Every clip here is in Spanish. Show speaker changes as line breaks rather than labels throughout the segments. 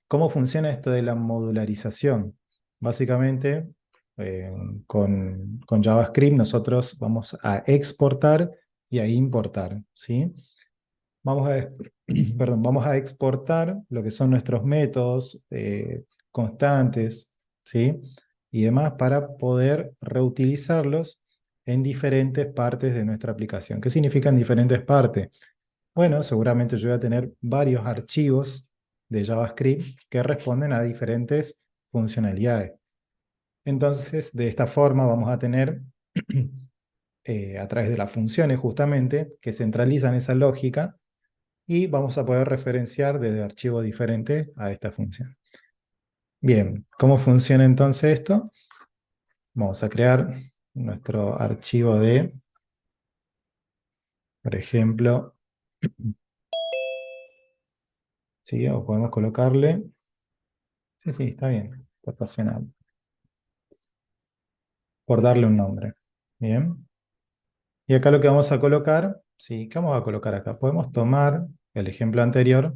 ¿Cómo funciona esto de la modularización? Básicamente, eh, con JavaScript nosotros vamos a exportar y a importar, ¿sí? Vamos a, perdón, vamos a exportar lo que son nuestros métodos constantes, ¿sí? Y demás para poder reutilizarlos en diferentes partes de nuestra aplicación. ¿Qué significan diferentes partes? Bueno, seguramente yo voy a tener varios archivos de JavaScript que responden a diferentes funcionalidades. Entonces, de esta forma vamos a tener, a través de las funciones justamente, que centralizan esa lógica y vamos a poder referenciar desde archivos diferentes a esta función. Bien, ¿cómo funciona entonces esto? Vamos a crear nuestro archivo de, por ejemplo, ¿sí? O podemos colocarle, sí, sí, está bien, está apasionado, por darle un nombre. Bien, y acá lo que vamos a colocar, ¿sí? ¿Qué vamos a colocar acá? Podemos tomar el ejemplo anterior,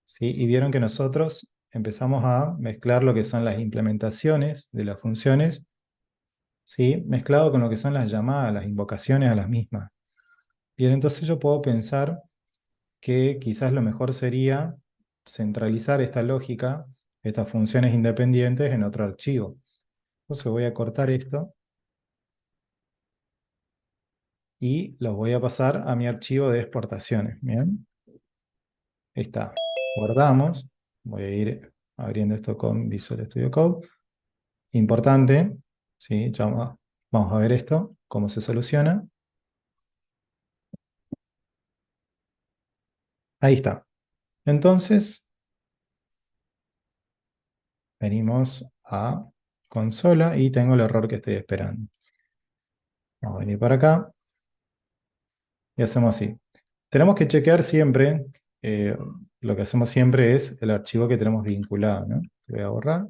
¿sí? Y vieron que nosotros empezamos a mezclar lo que son las implementaciones de las funciones, ¿sí? Mezclado con lo que son las llamadas, las invocaciones a las mismas. Bien, entonces yo puedo pensar que quizás lo mejor sería centralizar esta lógica, estas funciones independientes en otro archivo. Entonces voy a cortar esto y lo voy a pasar a mi archivo de exportaciones. Bien, ahí está. Guardamos. Voy a ir abriendo esto con Visual Studio Code. Importante, ¿sí? Vamos a ver esto, cómo se soluciona. Ahí está. Entonces, venimos a consola y tengo el error que estoy esperando. Vamos a venir para acá y hacemos así. Tenemos que chequear siempre, eh, lo que hacemos siempre es el archivo que tenemos vinculado, ¿no? Voy a borrar.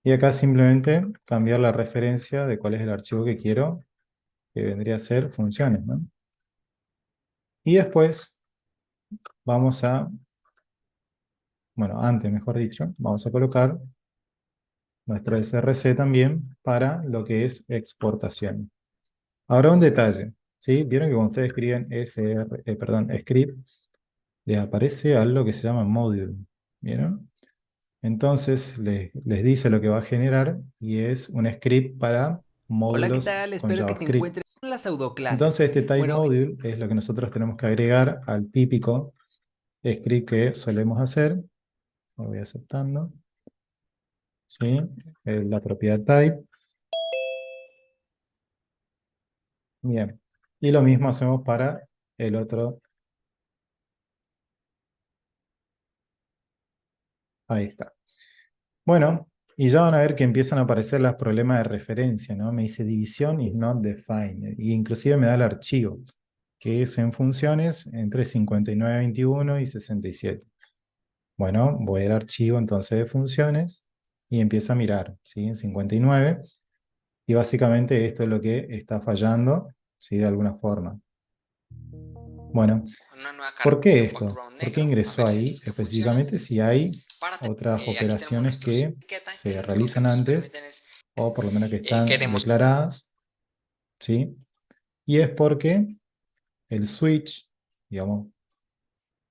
Y acá simplemente cambiar la referencia de cuál es el archivo que quiero, que vendría a ser funciones, ¿no? Y después vamos a, bueno, antes mejor dicho, vamos a colocar nuestro src también para lo que es exportación. Ahora un detalle, ¿sí? Vieron que cuando ustedes escriben perdón, script, les aparece algo que se llama module, ¿vieron? Entonces les dice lo que va a generar y es un script para
Hola, ¿qué
módulos
tal?
con
Espero que te
JavaScript.
encuentres en las pseudoclases.
Entonces este type
Bueno,
module es lo que nosotros tenemos que agregar al típico script que solemos hacer. Lo voy aceptando, ¿sí? La propiedad type. Bien. Y lo mismo hacemos para el otro. Ahí está. Bueno, y ya van a ver que empiezan a aparecer los problemas de referencia, ¿no? Me dice división is not defined. Y inclusive me da el archivo, que es en funciones entre 5921 y 67. Bueno, voy al archivo entonces de funciones y empiezo a mirar, ¿sí? En 59. Y básicamente esto es lo que está fallando, ¿sí? De alguna forma. Bueno,
una nueva
¿por qué
carpeta
esto?
background
¿Por qué
negro. A
ingresó
ver si
ahí
es que funciona.
específicamente si hay
Párate.
otras
Aquí tenemos
operaciones
nuestros
que
etiquetas y
se
lo único que
realizan
nos
antes
permiten es
o por lo menos que están
queremos.
declaradas, ¿sí? Y es porque el switch, digamos,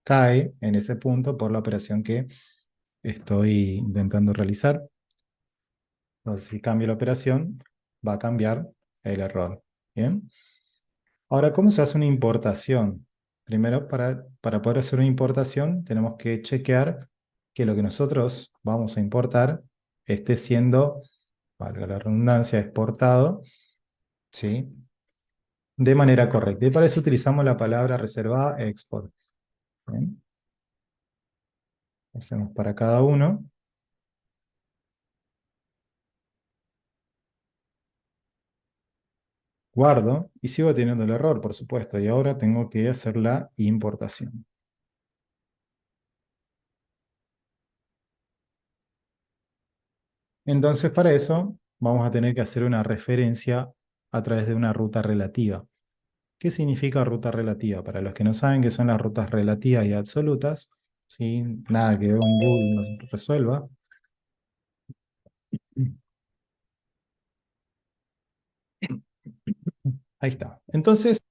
cae en ese punto por la operación que estoy intentando realizar. Entonces, si cambio la operación, va a cambiar el error. ¿Bien? Ahora, ¿cómo se hace una importación? Primero, para poder hacer una importación, tenemos que chequear que lo que nosotros vamos a importar esté siendo, valga la redundancia, exportado, ¿sí? De manera correcta. Y para eso utilizamos la palabra reservada export. ¿Bien? Hacemos para cada uno. Guardo y sigo teniendo el error, por supuesto. Y ahora tengo que hacer la importación. Entonces, para eso vamos a tener que hacer una referencia a través de una ruta relativa. ¿Qué significa ruta relativa? Para los que no saben qué son las rutas relativas y absolutas, ¿sí? Nada que un bool nos resuelva. Ahí está. Entonces,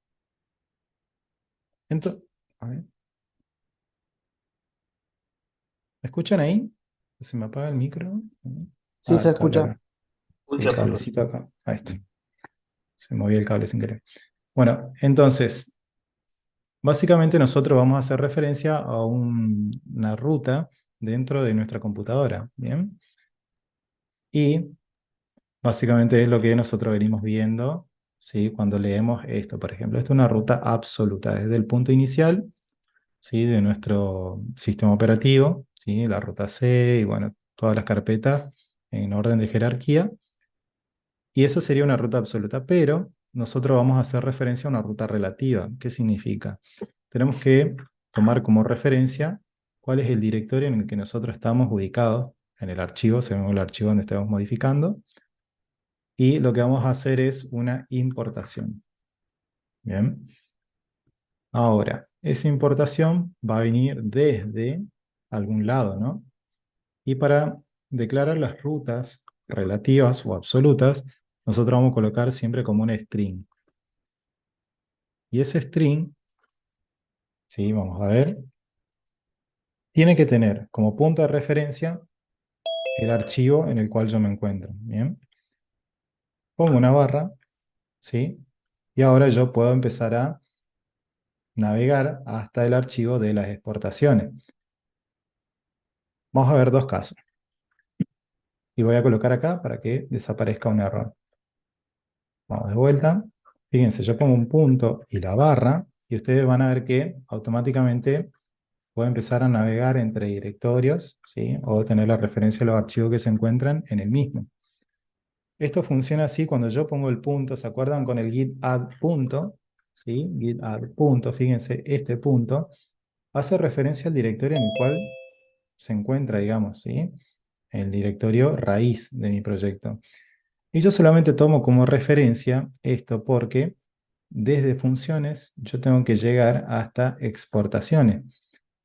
a ver, ¿me escuchan ahí? ¿Se me apaga el micro?
Sí,
Ah,
se
el cable
escucha.
acá. Sí, el cablecito acá. Ahí está. Se movió el cable sin querer. Bueno, entonces, básicamente nosotros vamos a hacer referencia a una ruta dentro de nuestra computadora, ¿bien? Y básicamente es lo que nosotros venimos viendo, ¿sí? Cuando leemos esto, por ejemplo. Esto es una ruta absoluta, desde el punto inicial, ¿sí? De nuestro sistema operativo, ¿sí? La ruta C y bueno, todas las carpetas en orden de jerarquía. Y eso sería una ruta absoluta, pero nosotros vamos a hacer referencia a una ruta relativa. ¿Qué significa? Tenemos que tomar como referencia cuál es el directorio en el que nosotros estamos ubicados en el archivo, según el archivo donde estemos modificando, y lo que vamos a hacer es una importación. Bien. Ahora, esa importación va a venir desde algún lado, ¿no? Y para declarar las rutas relativas o absolutas, nosotros vamos a colocar siempre como un string. Y ese string, sí, vamos a ver, tiene que tener como punto de referencia el archivo en el cual yo me encuentro. Bien. Pongo una barra, ¿sí? Y ahora yo puedo empezar a navegar hasta el archivo de las exportaciones. Vamos a ver dos casos. Y voy a colocar acá para que desaparezca un error. Vamos de vuelta. Fíjense, yo pongo un punto y la barra, y ustedes van a ver que automáticamente puedo empezar a navegar entre directorios, ¿sí? O tener la referencia de los archivos que se encuentran en el mismo. Esto funciona así cuando yo pongo el punto, ¿se acuerdan con el git add punto? ¿Sí? Git add punto, fíjense, este punto hace referencia al directorio en el cual se encuentra, digamos, ¿sí? El directorio raíz de mi proyecto. Y yo solamente tomo como referencia esto porque desde funciones yo tengo que llegar hasta exportaciones.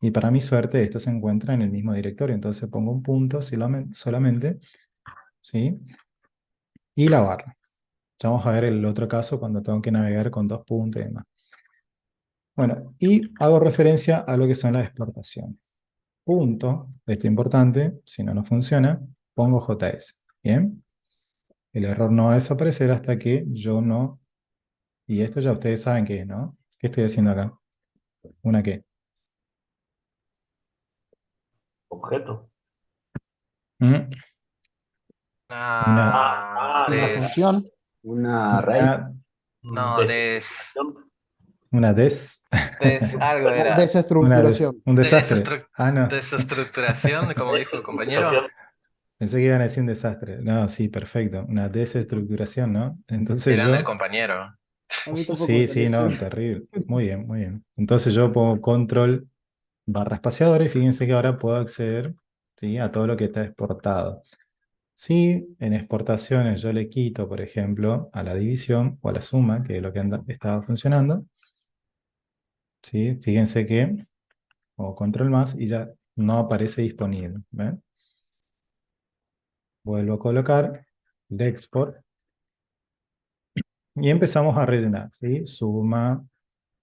Y para mi suerte esto se encuentra en el mismo directorio. Entonces pongo un punto solamente, ¿sí? Y la barra. Ya vamos a ver el otro caso cuando tengo que navegar con dos puntos y demás. Bueno, y hago referencia a lo que son las exportaciones. Punto, esto es importante, si no, no funciona, pongo JS. Bien, el error no va a desaparecer hasta que yo no. Y esto ya ustedes saben qué es, ¿no? ¿Qué estoy haciendo acá? ¿Una qué?
Objeto.
Mm, Una,
Una función, una raíz,
una,
No,
una des.
algo
una
era.
desestructuración.
Un desastre. Ah, no.
Desestructuración, como dijo el compañero.
Pensé que iban a decir un desastre. No, sí, perfecto. Una desestructuración, ¿no?
Qué
Entonces
grande el
yo.
compañero.
A mí tampoco me
Sí, sí,
salió.
no, terrible. Muy bien, muy bien. Entonces yo pongo control barra espaciadora y fíjense que ahora puedo acceder, ¿sí? A todo lo que está exportado. Si en exportaciones yo le quito, por ejemplo, a la división o a la suma, que es lo que estaba funcionando, ¿sí? Fíjense que pongo control más y ya no aparece disponible. ¿Ven? Vuelvo a colocar el export y empezamos a rellenar, ¿sí? Suma,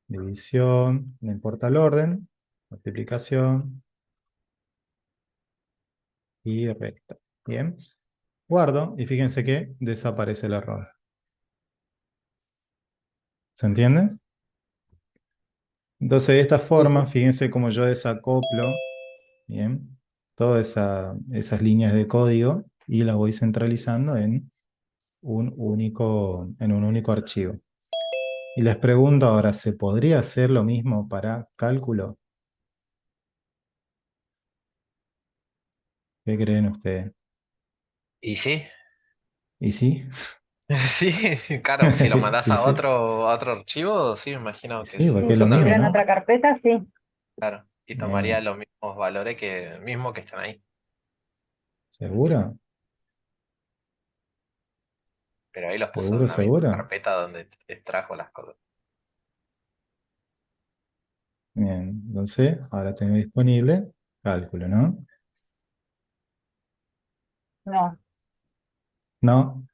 división, no importa el orden, multiplicación y resta. Bien, guardo y fíjense que desaparece el error. ¿Se entiende? Entonces, de esta
Sí, sí.
forma, fíjense cómo yo desacoplo, bien, todas esas líneas de código y las voy centralizando en un único archivo. Y les pregunto ahora, ¿se podría hacer lo mismo para cálculo? ¿Qué creen ustedes?
¿Y sí?
¿Y sí?
Sí, claro, si lo mandás
¿Y
a
sí?
otro archivo, sí, me
¿Y
imagino que
sí?
sí,
Porque
Sí,
es
si
lo mismo,
estuviera en
totalmente.
¿no?
otra carpeta, sí.
Claro, y tomaría
Bien.
los mismos valores que mismo que están ahí.
¿Seguro?
Pero ahí los puso en
¿Seguro,
una misma
seguro?
carpeta donde extrajo las cosas.
Bien, entonces ahora tengo disponible cálculo, ¿no?
No.
No,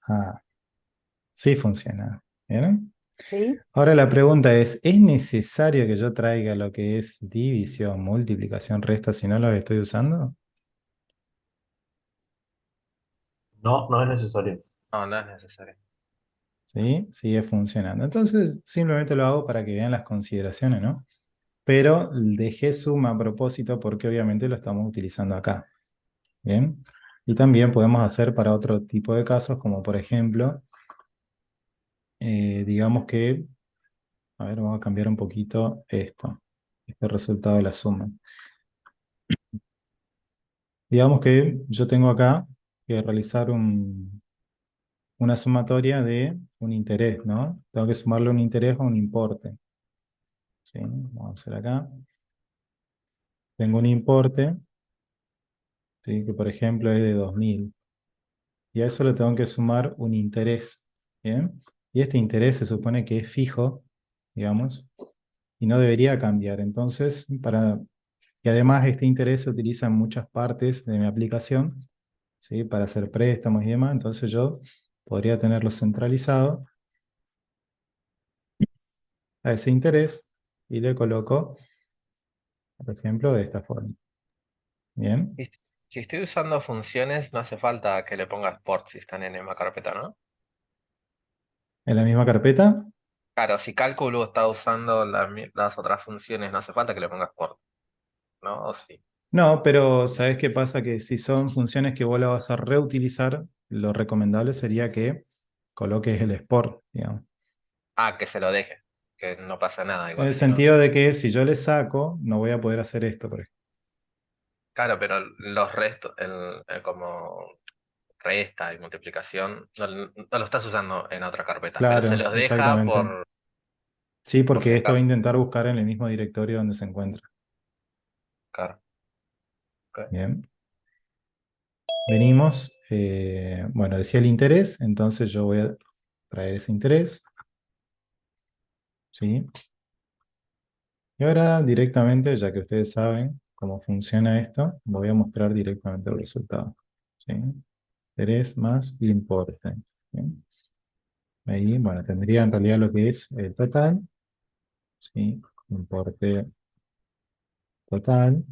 sí funciona. ¿Vieron?
¿Sí?
Ahora la pregunta ¿es necesario que yo traiga lo que es división, multiplicación, resta si no lo estoy usando?
No, no es necesario.
No, no es necesario.
¿Sí? Sigue funcionando. Entonces simplemente lo hago para que vean las consideraciones, ¿no? Pero dejé suma a propósito porque obviamente lo estamos utilizando acá. ¿Bien? Y también podemos hacer para otro tipo de casos, como por ejemplo, digamos que, a ver, vamos a cambiar un poquito este resultado de la suma. Digamos que yo tengo acá que realizar una sumatoria de un interés, ¿no? Tengo que sumarle un interés a un importe. ¿Sí? Vamos a hacer acá. Tengo un importe, ¿sí? Que por ejemplo es de 2000. Y a eso le tengo que sumar un interés. ¿Bien? Y este interés se supone que es fijo, digamos, y no debería cambiar. Entonces, y además este interés se utiliza en muchas partes de mi aplicación, ¿sí? Para hacer préstamos y demás. Entonces yo podría tenerlo centralizado a ese interés y le coloco, por ejemplo, de esta forma. Bien,
Si, si estoy usando funciones, no hace falta que le pongas port si están en la misma carpeta, ¿no?
en la misma carpeta.
Claro, si cálculo está usando las otras funciones, no hace falta que le pongas port, ¿no? ¿O sí?
No, pero ¿sabes qué pasa? Que si son funciones que vos las vas a reutilizar, lo recomendable sería que coloques el export, digamos.
Ah, que se lo deje, que no pasa nada
En
igual
el
si no.
sentido de que si yo le saco, no voy a poder hacer esto, por ejemplo.
Claro, pero los restos, como resta y multiplicación, no lo estás usando en otra carpeta, pero se
Claro,
los deja
exactamente. Sí,
por si
porque esto va a
acaso.
intentar buscar en el mismo directorio donde se encuentra.
Claro. Ok.
Bien. Venimos, bueno, decía el interés, entonces yo voy a traer ese interés, ¿sí? Y ahora directamente, ya que ustedes saben cómo funciona esto, voy a mostrar directamente el resultado, ¿sí? Interés más importe, ¿bien? Ahí, bueno, tendría en realidad lo que es el total, ¿sí? Importe total,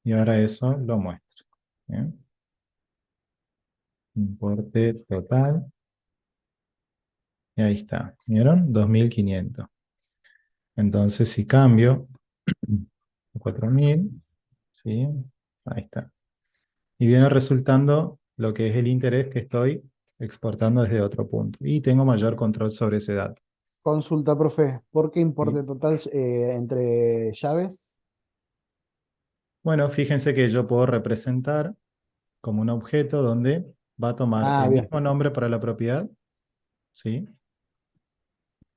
y ahora eso lo muestro, ¿bien? Importe total, y ahí está, ¿vieron? 2500. Entonces, si cambio 4000, ¿sí? Ahí está. Y viene resultando lo que es el interés que estoy exportando desde otro punto. Y tengo mayor control sobre ese dato.
Consulta, profe, ¿por qué
¿Sí?
importe total entre llaves?
Bueno, fíjense que yo puedo representar como un objeto donde va a tomar
Ah,
el
bien.
mismo nombre para la propiedad, ¿sí?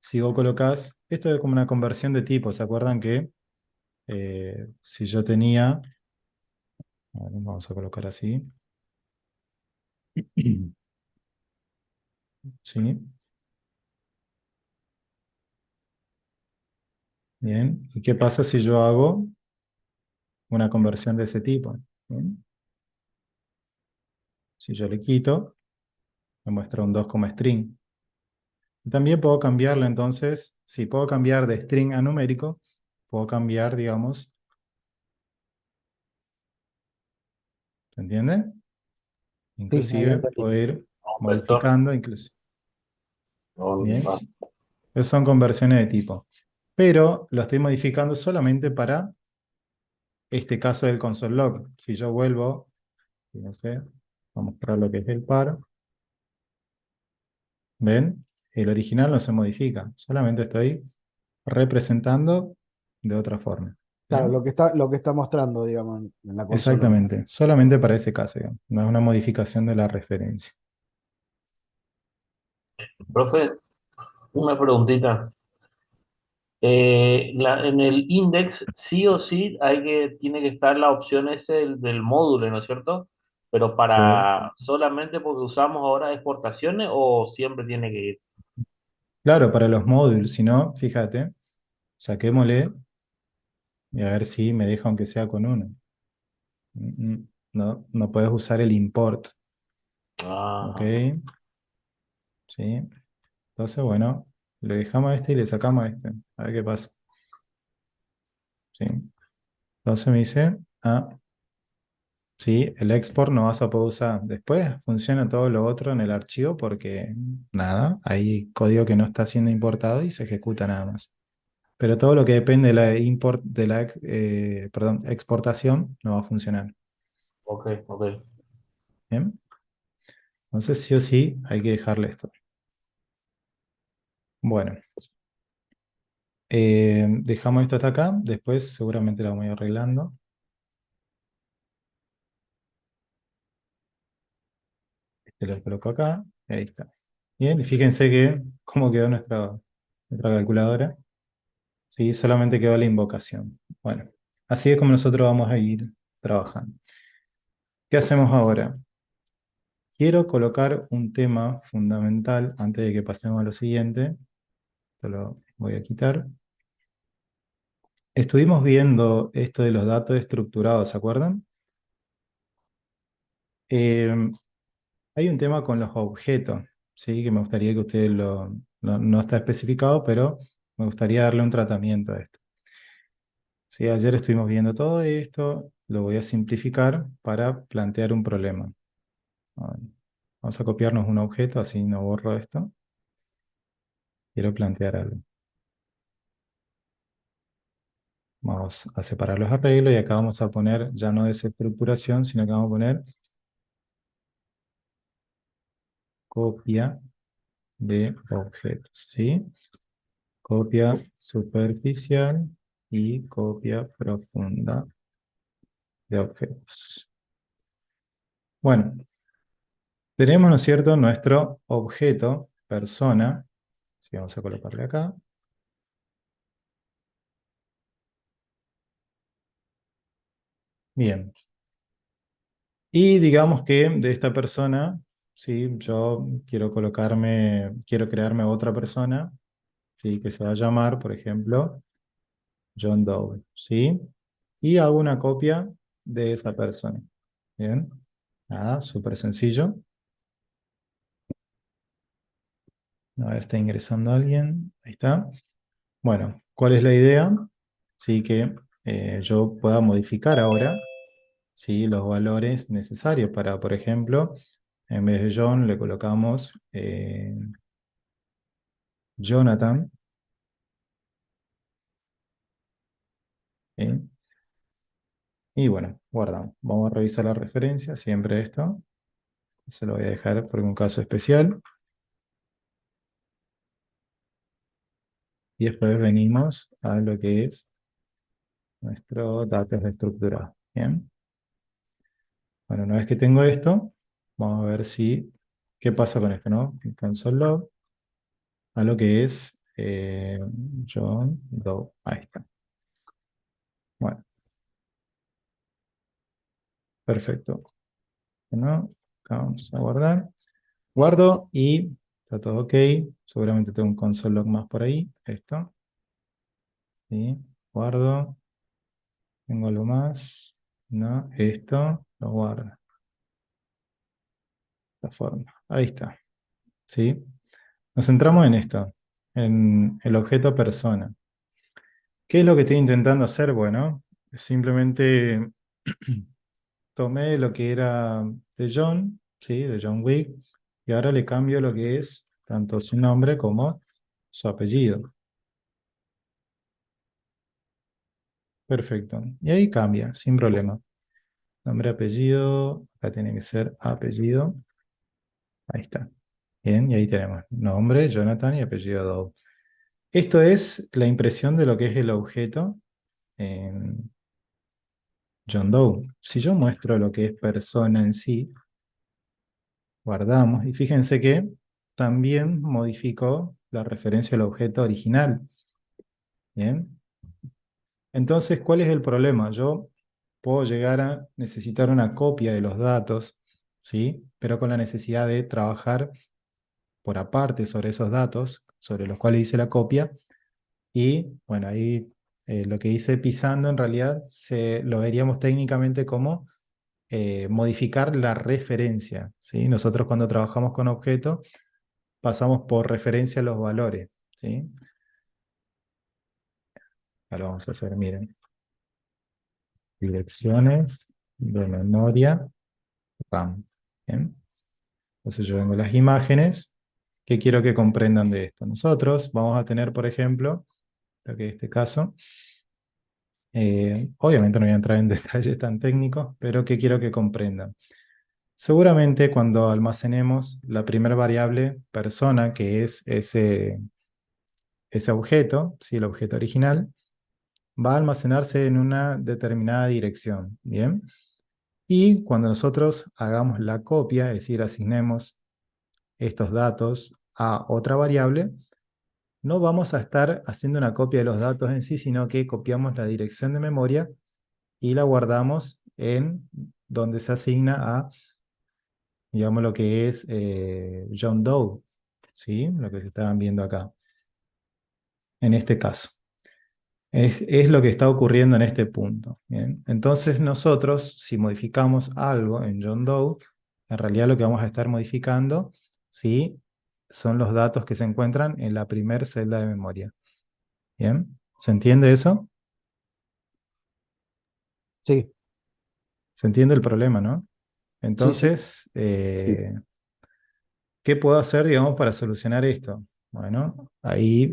Si vos colocás, esto es como una conversión de tipo, ¿se acuerdan que si yo tenía, a ver, vamos a colocar así, ¿sí? Bien, ¿y qué pasa si yo hago una conversión de ese tipo? ¿Bien? Si yo le quito, me muestra un 2 como string. Y también puedo cambiarlo entonces, si puedo cambiar de string a numérico, puedo cambiar, digamos, ¿se entiende?
Sí, ahí
Inclusive
entendí.
puedo ir
No, un vector.
modificando, inclusive.
No,
Bien,
no.
esas son conversiones de tipo. Pero lo estoy modificando solamente para este caso del console log. Si yo vuelvo, fíjense, vamos a mostrar lo que es el par. ¿Ven? El original no se modifica, solamente estoy representando de otra forma.
Claro,
¿Bien?
lo que está mostrando, digamos, en la consola.
Exactamente, solamente para ese caso, digamos. No es una modificación de la referencia.
Profe, una preguntita. En el index sí o sí tiene que estar la opción ese del módulo, ¿no es cierto? Pero
Cor-
para solamente porque usamos ahora exportaciones o siempre tiene que ir.
Claro, para los módulos, si no, fíjate, saquémosle Y a ver si me deja aunque sea con uno. No, no puedes usar el import. ¿Ok?
Ajá.
¿Sí? Entonces, bueno, le dejamos a este y le sacamos a este. A ver qué pasa. ¿Sí? Entonces me dice, sí, el export no vas a poder usar. Después funciona todo lo otro en el archivo porque nada, hay código que no está siendo importado y se ejecuta nada más. Pero todo lo que depende de la perdón, exportación no va a funcionar.
Ok, ok.
¿Bien? Entonces sí o sí hay que dejarle esto. Bueno, dejamos esto hasta acá. Después seguramente lo vamos a ir arreglando. Este lo coloco acá. Y ahí está. Bien, y fíjense que cómo quedó nuestra calculadora. Sí, solamente quedó la invocación. Bueno, así es como nosotros vamos a ir trabajando. ¿Qué hacemos ahora? Quiero colocar un tema fundamental antes de que pasemos a lo siguiente. Esto lo voy a quitar. Estuvimos viendo esto de los datos estructurados, ¿se acuerdan? Eh, Hay un tema con los objetos, ¿sí? Que me gustaría que ustedes no está especificado, pero me gustaría darle un tratamiento a esto. Sí, ayer estuvimos viendo todo esto, lo voy a simplificar para plantear un problema. A ver, vamos a copiarnos un objeto, así no borro esto. Quiero plantear algo. Vamos a separar los arreglos y acá vamos a poner ya no desestructuración, sino que vamos a poner copia de objetos, ¿sí? Copia superficial y copia profunda de objetos. Bueno, tenemos, ¿no es cierto?, nuestro objeto, persona. Así vamos a colocarle acá. Bien. Y digamos que de esta persona, ¿sí? Yo quiero crearme otra persona, ¿sí? Que se va a llamar, por ejemplo, John Doe, ¿sí? Y hago una copia de esa persona. Bien. Nada, súper sencillo. A ver, está ingresando alguien. Ahí está. Bueno, ¿cuál es la idea? Sí, que yo pueda modificar ahora, ¿sí? Los valores necesarios para, por ejemplo, en vez de John le colocamos Jonathan. ¿Sí? Y bueno, guardamos. Vamos a revisar la referencia, siempre esto. Se lo voy a dejar por un caso especial. Y después venimos a lo que es nuestro datos estructurado. Bien. Bueno, una vez que tengo esto, vamos a ver qué pasa con esto, ¿no? Console log a lo que es John Doe. Ahí está. Bueno, perfecto. Bueno, acá vamos a guardar. Guardo y está todo ok. Seguramente tengo un console log más por ahí. Esto. ¿Sí? Guardo. Tengo algo más. No, esto lo guardo. De esta forma. Ahí está. ¿Sí? Nos centramos en esto. En el objeto persona. ¿Qué es lo que estoy intentando hacer? Bueno, simplemente tomé lo que era de John, ¿sí? De John Wick, y ahora le cambio lo que es tanto su nombre como su apellido. Perfecto. Y ahí cambia, sin problema. Nombre, apellido, acá tiene que ser apellido. Ahí está. Bien, y ahí tenemos nombre, Jonathan y apellido Doe. Esto es la impresión de lo que es el objeto en John Doe. Si yo muestro lo que es persona en sí, guardamos, y fíjense que también modificó la referencia al objeto original. Bien. Entonces, ¿cuál es el problema? Yo puedo llegar a necesitar una copia de los datos, ¿sí? Pero con la necesidad de trabajar por aparte sobre esos datos, sobre los cuales hice la copia, y bueno, ahí lo que dice pisando en realidad lo veríamos técnicamente como modificar la referencia, ¿sí? Nosotros cuando trabajamos con objetos pasamos por referencia los valores, ¿sí? Ahora vamos a hacer, miren, direcciones de memoria RAM. ¿Bien? Entonces yo vengo a las imágenes. ¿Qué quiero que comprendan de esto? Nosotros vamos a tener, por ejemplo, creo que en este caso, obviamente no voy a entrar en detalles tan técnicos, pero ¿qué quiero que comprendan? Seguramente cuando almacenemos la primera variable persona, que es ese objeto, ¿sí? El objeto original, va a almacenarse en una determinada dirección, ¿bien? Y cuando nosotros hagamos la copia, es decir, asignemos estos datos a otra variable, no vamos a estar haciendo una copia de los datos en sí, sino que copiamos la dirección de memoria y la guardamos en donde se asigna a, digamos, lo que es John Doe, ¿sí? Lo que se estaban viendo acá, en este caso. Es lo que está ocurriendo en este punto. ¿Bien? Entonces nosotros, si modificamos algo en John Doe, en realidad lo que vamos a estar modificando, ¿sí? Son los datos que se encuentran en la primera celda de memoria. ¿Bien? ¿Se entiende eso?
Sí,
¿Se entiende el problema, no?
sí, sí.
Entonces, ¿qué puedo hacer, digamos, para solucionar esto? Bueno, ahí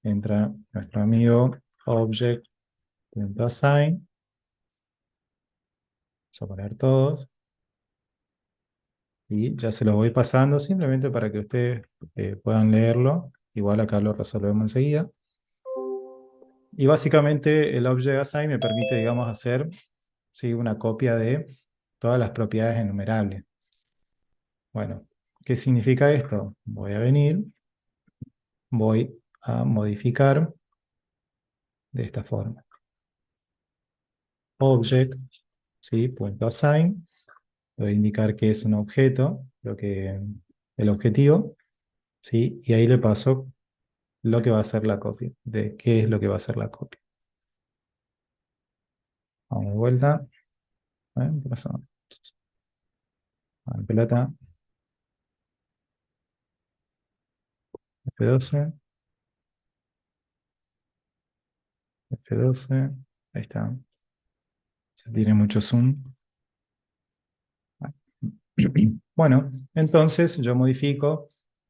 entra nuestro amigo object.assign. Vamos a poner todos. Y ya se los voy pasando simplemente para que ustedes puedan leerlo. Igual acá lo resolvemos enseguida. Y básicamente el Object Assign me permite, digamos, hacer, ¿sí? Una copia de todas las propiedades enumerables. Bueno, ¿qué significa esto? Voy a venir, voy a modificar de esta forma. Object, ¿sí? Punto assign. Voy a indicar que es un objeto, el objetivo, ¿sí? Y ahí le paso lo que va a ser la copia, de qué es lo que va a ser la copia. Vamos de vuelta. ¿Qué pasó? Pelota. F12. F12. Ahí está. Se tiene mucho zoom. Bueno, entonces yo modifico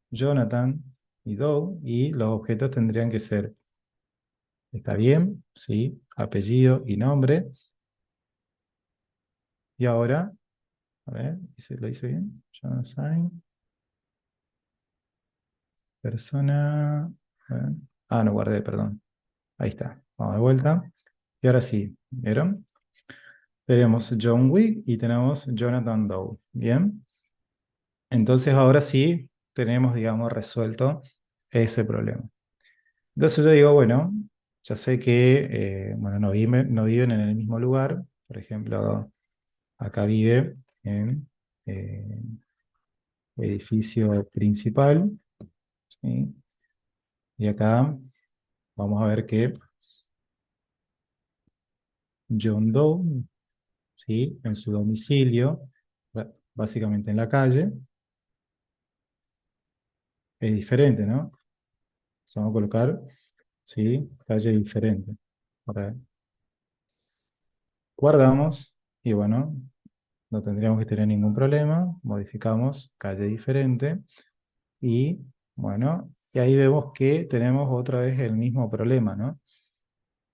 Jonathan y Doe y los objetos tendrían que ser, ¿está bien? Sí, apellido y nombre. Y ahora, a ver, ¿lo hice bien? Jonathan, persona. A ver. Ah, no guardé, perdón. Ahí está. Vamos de vuelta. Y ahora sí, ¿vieron? Tenemos John Wick y tenemos Jonathan Doe. Bien. Entonces ahora sí tenemos, digamos, resuelto ese problema. Entonces yo digo, bueno, ya sé que bueno, no viven en el mismo lugar. Por ejemplo, acá vive en edificio principal, ¿sí? Y acá vamos a ver que John Doe, ¿sí? En su domicilio, básicamente en la calle, es diferente, ¿no? Entonces vamos a colocar, ¿sí? Calle diferente. Ahora guardamos y bueno, no tendríamos que tener ningún problema. Modificamos calle diferente y bueno, y ahí vemos que tenemos otra vez el mismo problema, ¿no?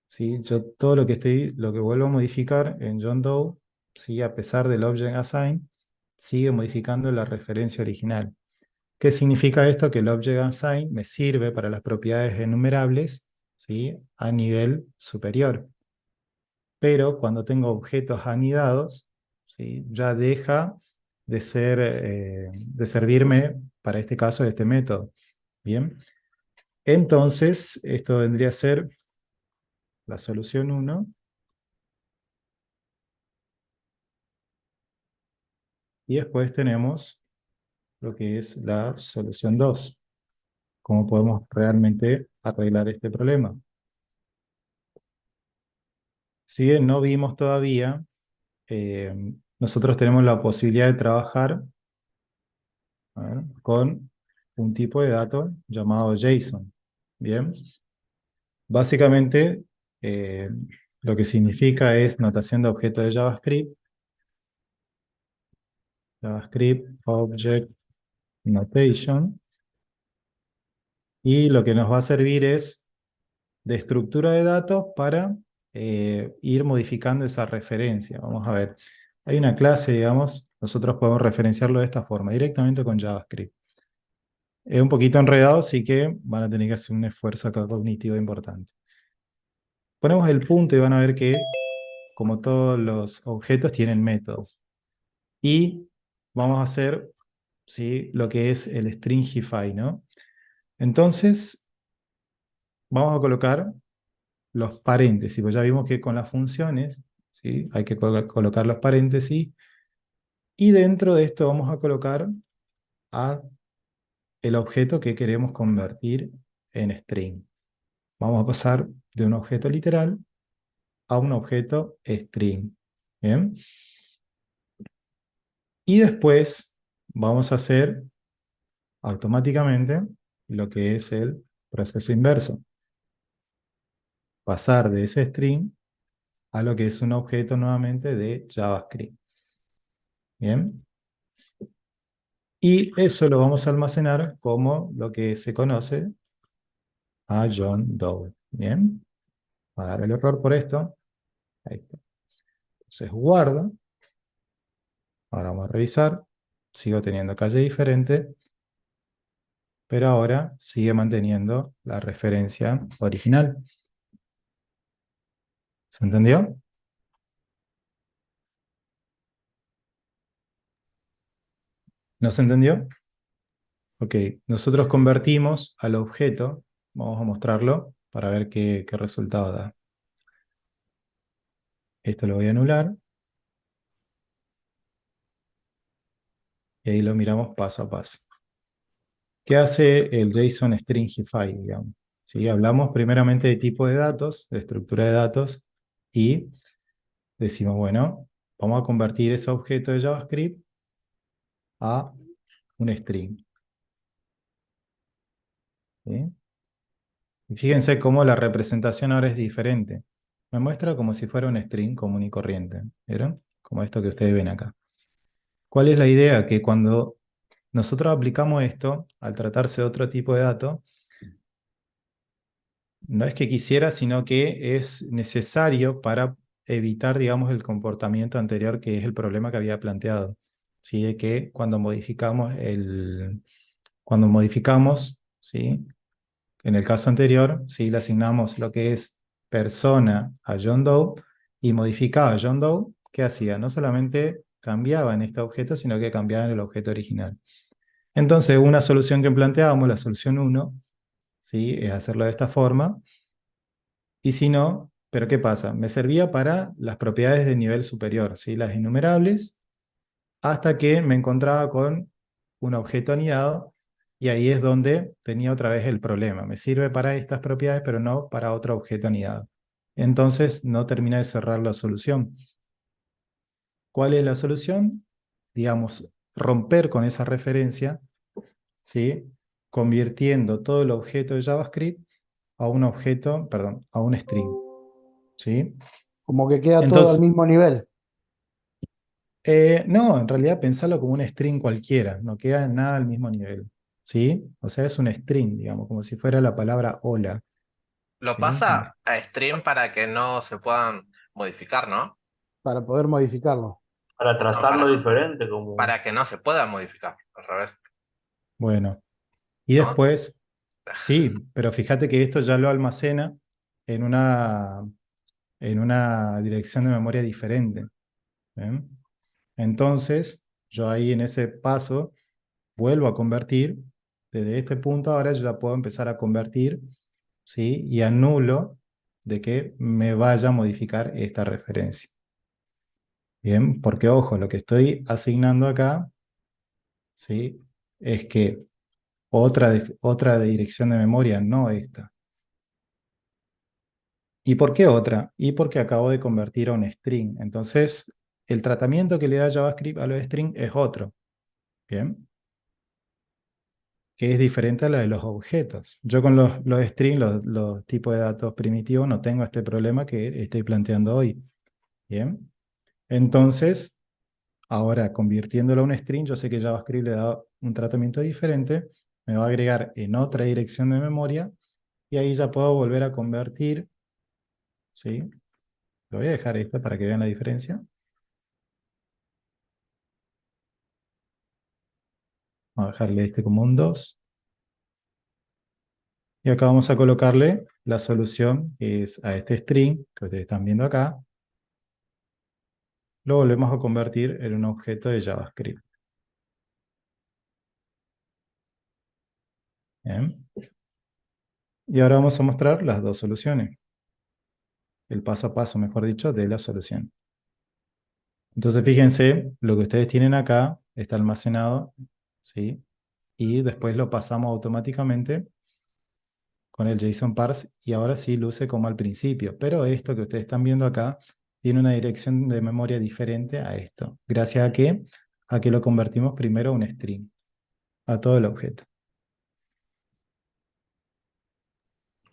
¿Sí? Yo todo lo que vuelvo a modificar en John Doe, ¿sí? A pesar del Object Assign, sigue modificando la referencia original. ¿Qué significa esto? Que el Object Assign me sirve para las propiedades enumerables, ¿sí? A nivel superior. Pero cuando tengo objetos anidados, ¿sí? Ya deja de servirme para este caso de este método. Bien, entonces esto vendría a ser la solución 1 y después tenemos lo que es la solución 2. ¿Cómo podemos realmente arreglar este problema? si bien no vimos todavía, nosotros tenemos la posibilidad de trabajar, a ver, con un tipo de dato llamado JSON. Bien, básicamente eh, lo que significa es notación de objeto de JavaScript, JavaScript Object Notation, y lo que nos va a servir es de estructura de datos para ir modificando esa referencia. Vamos a ver, hay una clase, digamos, nosotros podemos referenciarlo de esta forma, directamente con JavaScript. Es un poquito enredado, así que van a tener que hacer un esfuerzo acá cognitivo importante. Ponemos el punto y van a ver que, como todos los objetos, tienen métodos. Y vamos a hacer, ¿sí?, lo que es el stringify, ¿no? Entonces, vamos a colocar los paréntesis, pues ya vimos que con las funciones, ¿sí?, hay que colocar los paréntesis, y dentro de esto vamos a colocar el objeto que queremos convertir en string. Vamos a pasar de un objeto literal a un objeto string. ¿Bien? Y después vamos a hacer automáticamente lo que es el proceso inverso. Pasar de ese string a lo que es un objeto nuevamente de JavaScript. ¿Bien? Y eso lo vamos a almacenar como lo que se conoce a John Doe. ¿Bien? Va a dar el error por esto. Ahí está. Entonces guardo. Ahora vamos a revisar. Sigo teniendo calle diferente, pero ahora sigue manteniendo la referencia original. ¿Se entendió? ¿No se entendió? Ok, nosotros convertimos al objeto, vamos a mostrarlo para ver qué resultado da. Esto lo voy a anular. Y ahí lo miramos paso a paso. ¿Qué hace el JSON Stringify, digamos? ¿Sí? Hablamos primeramente de tipo de datos, de estructura de datos, y decimos, bueno, vamos a convertir ese objeto de JavaScript a un string. ¿Sí? Y fíjense cómo la representación ahora es diferente. Me muestra como si fuera un string común y corriente. ¿Vieron? Como esto que ustedes ven acá. ¿Cuál es la idea? Que cuando nosotros aplicamos esto, al tratarse de otro tipo de dato, no es que quisiera, sino que es necesario para evitar, digamos, el comportamiento anterior, que es el problema que había planteado. ¿Sí? De que cuando modificamos, ¿sí?, en el caso anterior, ¿sí?, le asignamos lo que es persona a John Doe y modificaba a John Doe, ¿qué hacía? No solamente cambiaba en este objeto, sino que cambiaba en el objeto original. Entonces, una solución que planteábamos, la solución 1, ¿sí?, es hacerlo de esta forma. Y si no, ¿pero qué pasa? Me servía para las propiedades de nivel superior, ¿sí?, las innumerables, hasta que me encontraba con un objeto anidado, y ahí es donde tenía otra vez el problema. Me sirve para estas propiedades, pero no para otro objeto anidado. Entonces no termina de cerrar la solución. ¿Cuál es la solución? Digamos, romper con esa referencia, ¿sí?, convirtiendo todo el objeto de JavaScript a un objeto, perdón, a un string. ¿Sí?
Como que queda todo al
Entonces,
mismo nivel.
no, en realidad pensarlo como un string cualquiera, no queda nada al mismo nivel. ¿Sí? O sea, es un string, digamos, como si fuera la palabra hola.
Lo
¿Sí?
pasa a stream para que no se puedan modificar, ¿no?
Para poder modificarlo.
Para
No,
tratarlo diferente, como
para que no se pueda modificar, al revés,
Bueno, y
¿no?
después, sí, pero fíjate que esto ya lo almacena en una dirección de memoria diferente. ¿Ven? Entonces, yo ahí en ese paso vuelvo a convertir. Desde este punto ahora yo ya puedo empezar a convertir, ¿sí?, y anulo de que me vaya a modificar esta referencia. Bien, porque ojo, lo que estoy asignando acá, ¿sí?, es que otra dirección de memoria, no esta. ¿Y por qué otra? Y porque acabo de convertir a un string. Entonces, el tratamiento que le da JavaScript a los string es otro. ¿Bien? Que es diferente a la de los objetos. Yo con los strings, los tipos de datos primitivos, no tengo este problema que estoy planteando hoy. ¿Bien? Entonces, ahora convirtiéndolo a un string, yo sé que JavaScript le da un tratamiento diferente, me va a agregar en otra dirección de memoria y ahí ya puedo volver a convertir, ¿sí? Lo voy a dejar esto para que vean la diferencia. Vamos a dejarle este como un 2. Y acá vamos a colocarle la solución, que es a este string que ustedes están viendo acá. Lo volvemos a convertir en un objeto de JavaScript. Bien. Y ahora vamos a mostrar las dos soluciones. El paso a paso, mejor dicho, de la solución. Entonces fíjense, lo que ustedes tienen acá está almacenado, ¿sí? Y después lo pasamos automáticamente con el JSON parse y ahora sí luce como al principio. Pero esto que ustedes están viendo acá tiene una dirección de memoria diferente a esto. ¿Gracias a qué? A que lo convertimos primero a un string, a todo el objeto.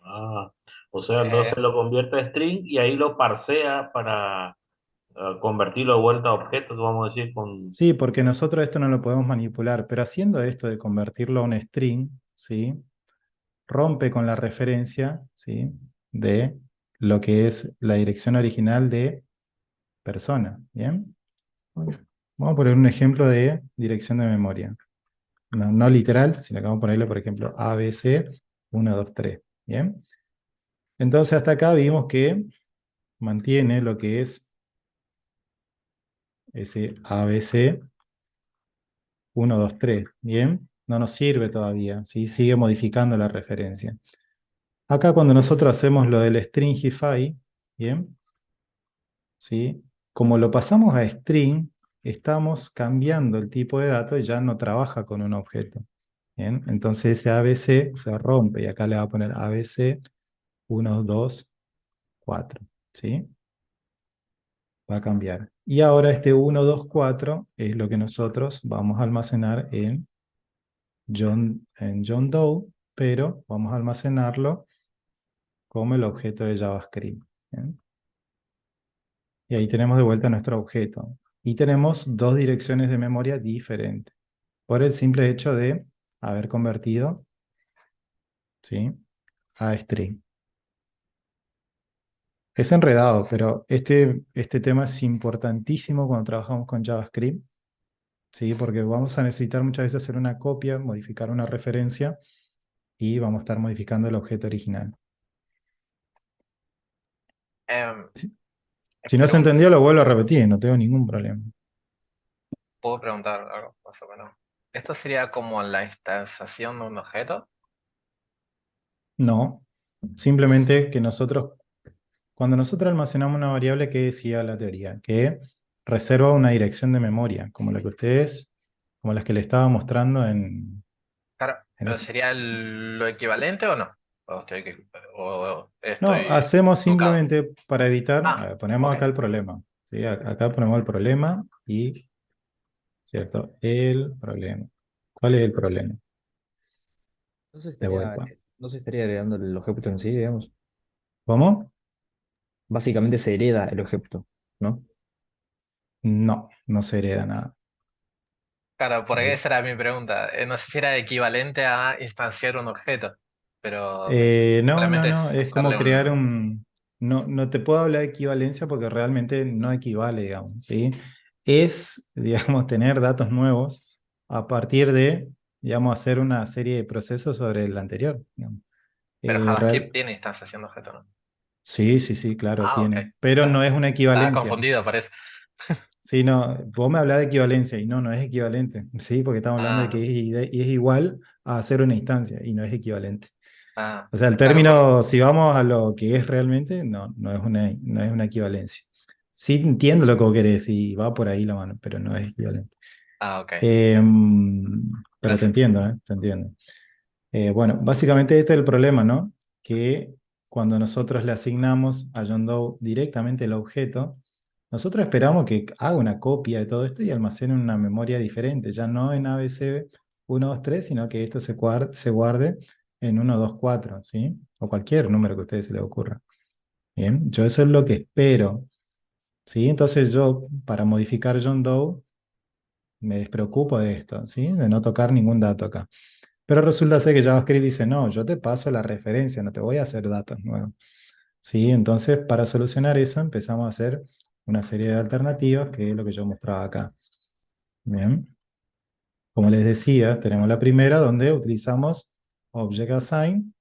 Ah, o sea,
Eh,
entonces lo convierte a string y ahí lo parsea para convertirlo de vuelta a objetos, vamos a decir, con...
Sí, porque nosotros esto no lo podemos manipular, pero haciendo esto de convertirlo a un string, ¿sí? Rompe con la referencia, ¿sí? De lo que es la dirección original de persona, ¿bien? Vamos a poner un ejemplo de dirección de memoria. No literal, sino que vamos a ponerle, por ejemplo, ABC 1, 2, 3, ¿bien? Entonces hasta acá vimos que mantiene lo que es ese ABC 1, 2, 3, ¿bien? No nos sirve todavía, ¿sí? Sigue modificando la referencia. Acá cuando nosotros hacemos lo del stringify, ¿bien? ¿Sí? Como lo pasamos a string, estamos cambiando el tipo de dato y ya no trabaja con un objeto. ¿Bien? Entonces ese ABC se rompe y acá le va a poner ABC 1, 2, 4. ¿Sí? Va a cambiar. Y ahora este 1, 2, 4 es lo que nosotros vamos a almacenar en John Doe, pero vamos a almacenarlo como el objeto de JavaScript. ¿Bien? Y ahí tenemos de vuelta nuestro objeto. Y tenemos dos direcciones de memoria diferentes, por el simple hecho de haber convertido, ¿sí? A string. Es enredado, pero este tema es importantísimo cuando trabajamos con JavaScript, ¿sí? Porque vamos a necesitar muchas veces hacer una copia, modificar una referencia y vamos a estar modificando el objeto original.
em,
Si no se
pregun-
entendió, lo vuelvo a repetir, no tengo ningún problema.
¿Puedo preguntar algo más o menos? ¿Esto sería como la instanciación de un objeto?
No, simplemente que cuando nosotros almacenamos una variable, ¿qué decía la teoría? Que reserva una dirección de memoria, como la que ustedes, como las que le estaba mostrando
Claro,
en
pero
otro.
¿sería lo equivalente o no? ¿O
No,
estoy
hacemos
equivocado?
simplemente para evitar, a
Ah,
ver, ponemos
ok.
acá el problema, ¿sí? Acá ponemos el problema y, ¿cierto? El problema. ¿Cuál es el problema?
No se
De
estaría,
vuelta.
no se estaría heredando el objeto en sí, digamos.
¿Cómo?
Básicamente se hereda el objeto, ¿no?
No, no se hereda nada.
Claro, por ahí
Ahí.
esa era mi pregunta. No sé si era equivalente a instanciar un objeto, pero me dijiste que
No,
simplemente
no,
es
es como
hacerle
crear
un...
un... No, no te puedo hablar de equivalencia porque realmente no equivale, digamos, ¿sí? Es, digamos, tener datos nuevos a partir de, digamos, hacer una serie de procesos sobre el anterior, digamos.
Pero
Real...
JavaScript tiene instanciación de objeto, ¿no?
Sí, sí, sí, claro,
Ah, ok.
tiene. Pero no es una
Estaba
equivalencia.
confundido, parece.
Sí, no, vos me hablás de equivalencia y no es equivalente, ¿sí? Porque estamos hablando de
Ah,
que es igual a hacer una instancia y no es equivalente.
ah.
O sea, el
Claro, por...
término, si vamos a lo que es realmente, no es una equivalencia. Sí entiendo lo que vos querés y va por ahí la mano, pero no es equivalente.
Ah, ok.
Pero te
Gracias.
entiendo, ¿eh? Te entiendo. Bueno, básicamente este es el problema, ¿no? Que cuando nosotros le asignamos a John Doe directamente el objeto, nosotros esperamos que haga una copia de todo esto y almacene en una memoria diferente, ya no en ABC 123, sino que esto se guarde en 124, ¿sí? O cualquier número que a ustedes se les ocurra. Bien, yo eso es lo que espero, ¿sí? Entonces yo, para modificar John Doe, me despreocupo de esto, ¿sí? De no tocar ningún dato acá. Pero resulta ser que JavaScript dice, no, yo te paso la referencia, no te voy a hacer datos nuevos. ¿Sí? Entonces, para solucionar eso, empezamos a hacer una serie de alternativas, que es lo que yo mostraba acá. Bien. Como les decía, tenemos la primera donde utilizamos Object Assign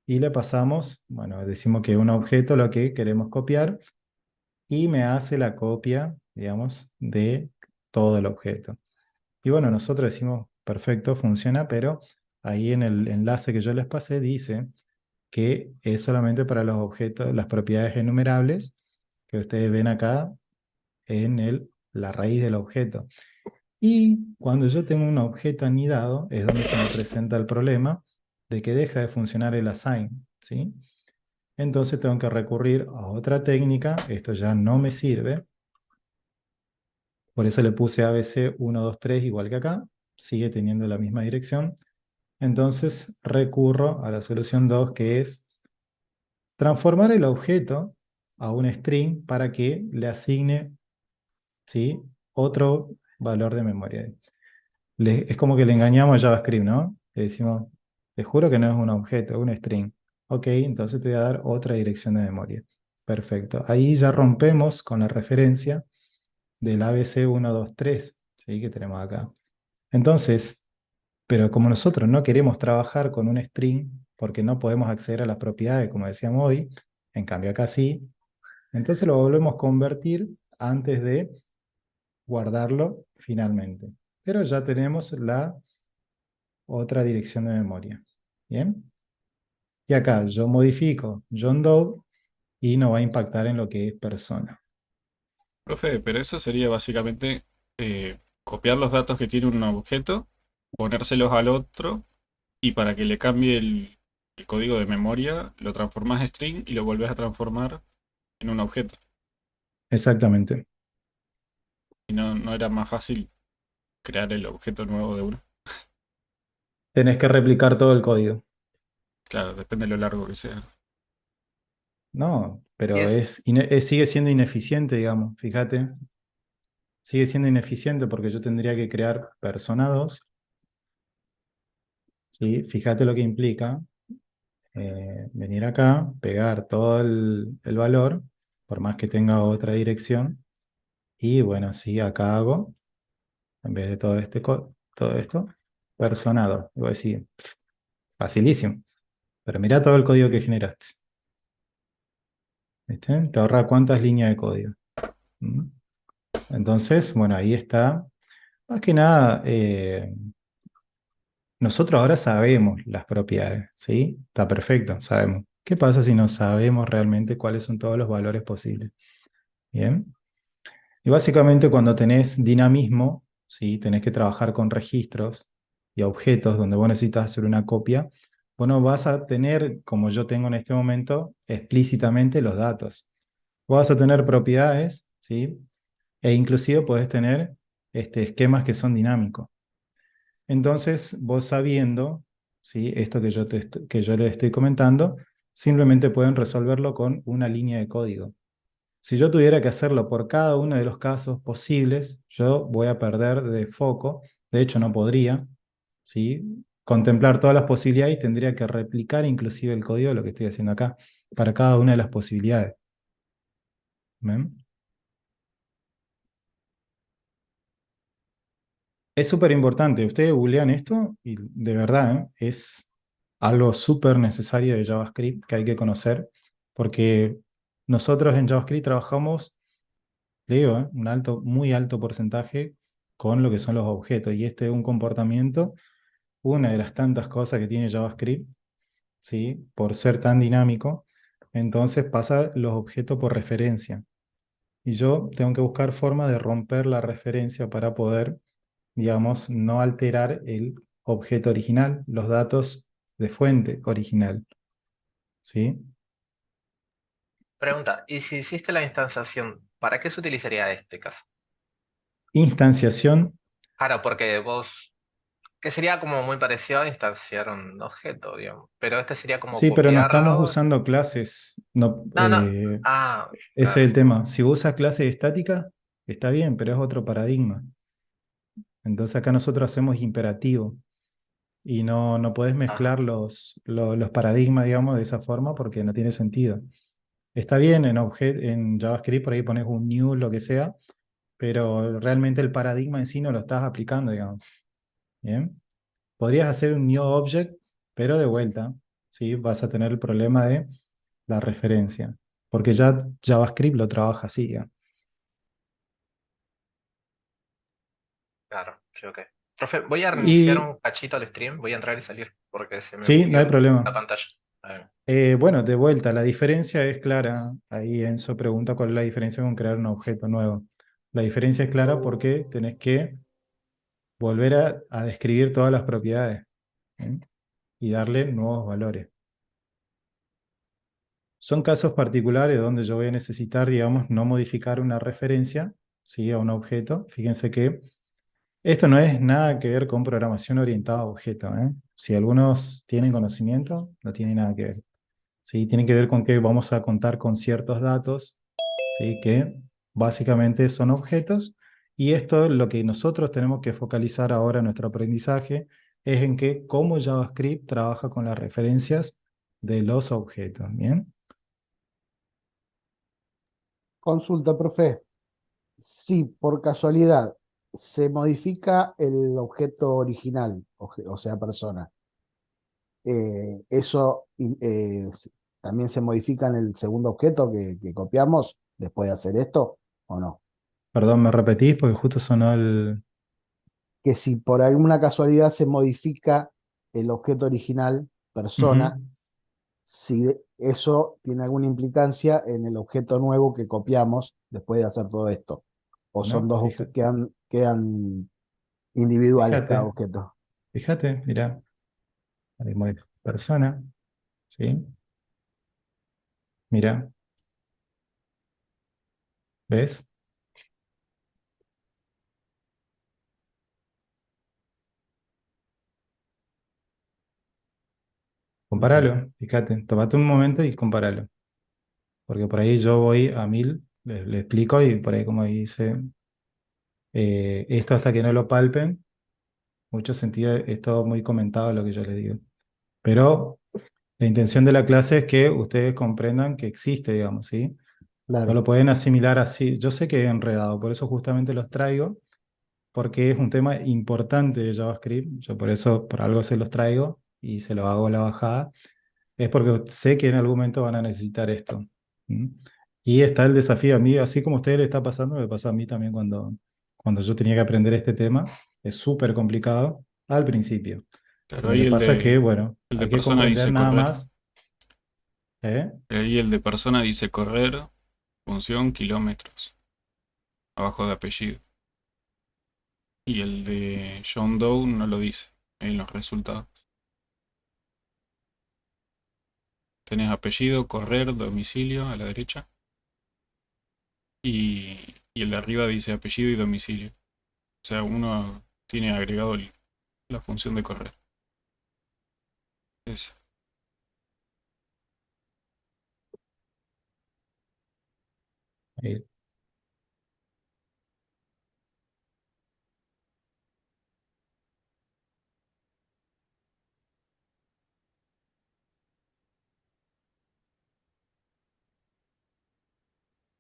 y le pasamos, bueno, decimos que un objeto lo que queremos copiar y me hace la copia, digamos, de todo el objeto. Y bueno, nosotros decimos, perfecto, funciona, pero ahí en el enlace que yo les pasé dice que es solamente para los objetos, las propiedades enumerables que ustedes ven acá en la raíz del objeto. Y cuando yo tengo un objeto anidado es donde se me presenta el problema de que deja de funcionar el assign, ¿sí? Entonces tengo que recurrir a otra técnica, esto ya no me sirve, por eso le puse ABC 123 igual que acá, sigue teniendo la misma dirección. Entonces recurro a la solución 2, que es transformar el objeto a un string para que le asigne, ¿sí?, otro valor de memoria. Es como que le engañamos a JavaScript, ¿no? Le decimos, te juro que no es un objeto, es un string. Ok, entonces te voy a dar otra dirección de memoria. Perfecto. Ahí ya rompemos con la referencia del ABC 123, ¿sí?, que tenemos acá. Entonces, pero como nosotros no queremos trabajar con un string, porque no podemos acceder a las propiedades, como decíamos hoy, en cambio acá sí, entonces lo volvemos a convertir antes de guardarlo finalmente. Pero ya tenemos la otra dirección de memoria. ¿Bien? Y acá yo modifico John Doe y no va a impactar en lo que es persona.
Profe, pero eso sería básicamente copiar los datos que tiene un objeto, ponérselos al otro y para que le cambie el código de memoria, lo transformas a string y lo volvés a transformar en un objeto.
Exactamente.
Y no era más fácil crear el objeto nuevo de uno.
Tenés que replicar todo el código.
Claro, depende de lo largo que sea.
No,
Y
pero sigue siendo ineficiente, digamos. Fíjate. Sigue siendo ineficiente porque yo tendría que crear persona 2. ¿Sí? Fíjate lo que implica venir acá, pegar todo el valor, por más que tenga otra dirección. Y bueno, sí, acá hago, en vez de todo esto, persona 2. Voy a decir, facilísimo. Pero mira todo el código que generaste. ¿Viste? Te ahorra cuántas líneas de código. ¿Mm? Entonces, bueno, ahí está. Más que nada, nosotros ahora sabemos las propiedades, ¿sí? Está perfecto, sabemos. ¿Qué pasa si no sabemos realmente cuáles son todos los valores posibles? Bien. Y básicamente cuando tenés dinamismo, ¿sí?, tenés que trabajar con registros y objetos donde vos necesitas hacer una copia, bueno, vas a tener, como yo tengo en este momento, explícitamente los datos. Vos vas a tener propiedades, ¿sí? E inclusive podés tener esquemas que son dinámicos. Entonces, vos sabiendo, ¿sí?, esto que yo les estoy comentando, simplemente pueden resolverlo con una línea de código. Si yo tuviera que hacerlo por cada uno de los casos posibles, yo voy a perder de foco. De hecho, no podría, ¿sí?, contemplar todas las posibilidades y tendría que replicar inclusive el código de lo que estoy haciendo acá, para cada una de las posibilidades. ¿Ven? Es súper importante. Ustedes googlean esto y de verdad, es algo súper necesario de JavaScript que hay que conocer, porque nosotros en JavaScript trabajamos, le digo, un muy alto porcentaje con lo que son los objetos. Y este es un comportamiento, una de las tantas cosas que tiene JavaScript, ¿sí?, por ser tan dinámico. Entonces pasa los objetos por referencia. Y yo tengo que buscar forma de romper la referencia para poder, digamos, no alterar el objeto original, los datos de fuente original, ¿sí?
Pregunta, ¿y si hiciste la instanciación, para qué se utilizaría este caso?
Instanciación,
Claro, porque vos, que sería como muy parecido a instanciar un objeto, digamos, pero este sería como
sí, pero no estamos
copiarlo.
usando clases. No,
No, no, ah,
ese es
claro,
el tema. Si usas clases estáticas, está bien, pero es otro paradigma. Entonces acá nosotros hacemos imperativo y no puedes
ajá,
mezclar los paradigmas, digamos, de esa forma porque no tiene sentido. Está bien en JavaScript, por ahí pones un new, lo que sea, pero realmente el paradigma en sí no lo estás aplicando, digamos. ¿Bien? Podrías hacer un new object, pero de vuelta, ¿sí? Vas a tener el problema de la referencia, porque ya JavaScript lo trabaja así, ¿ya?
claro, sí, ok. Profe, voy a reiniciar
Y
un cachito al stream, voy a entrar y salir, porque se me
sí, no
bugueó
hay
la
problema.
pantalla. A
Bueno, de vuelta, la diferencia es clara. Ahí Enzo pregunta cuál es la diferencia con crear un objeto nuevo. La diferencia es clara porque tenés que volver a describir todas las propiedades, ¿eh? Y darle nuevos valores. Son casos particulares donde yo voy a necesitar, digamos, no modificar una referencia, ¿sí? A un objeto. Fíjense que esto no es nada que ver con programación orientada a objetos, ¿eh? Si algunos tienen conocimiento, no tiene nada que ver. ¿Sí? Tiene que ver con que vamos a contar con ciertos datos, ¿sí? Que básicamente son objetos. Y esto, lo que nosotros tenemos que focalizar ahora en nuestro aprendizaje, es en que cómo JavaScript trabaja con las referencias de los objetos. ¿Bien?
Consulta, profe. Si por casualidad se modifica el objeto original, o sea, persona, eso también se modifica en el segundo objeto que copiamos después de hacer esto, ¿o no?
Perdón, ¿me repetís? Porque justo sonó el...
Que si por alguna casualidad se modifica el objeto original, persona,
Ujú.
si eso tiene alguna implicancia en el objeto nuevo que copiamos después de hacer todo esto. O son
No,
dos que quedan individuales cada
fíjate,
objeto.
fíjate, mira, persona, ¿sí? Mira, ¿ves?
Ujú.
Compáralo, fíjate, tómate un momento y compáralo. Porque por ahí yo voy a 1000, le explico y por ahí como dice, esto hasta que no lo palpen, mucho sentido, es todo muy comentado lo que yo les digo. Pero la intención de la clase es que ustedes comprendan que existe, digamos, ¿sí? No
Claro,
lo pueden asimilar así. Yo sé que es enredado, por eso justamente los traigo, porque es un tema importante de JavaScript. Yo por eso, por algo se los traigo y se los hago la bajada. Es porque sé que en algún momento van a necesitar esto. ¿Mm? Y está el desafío a mí, así como a ustedes le está pasando, me pasó a mí también cuando yo tenía que aprender este tema. Es súper complicado al principio.
Claro,
Lo
ahí
que pasa es que, bueno,
el de
hay que
persona
comprender
dice
nada
correr.
más. ¿Eh?
Ahí el de persona dice correr, función kilómetros, abajo de apellido. Y el de John Doe no lo dice en los resultados. Tenés apellido, correr, domicilio a la derecha. Y el de arriba dice apellido y domicilio. O sea, uno tiene agregado la función de correr. Esa.
Ahí.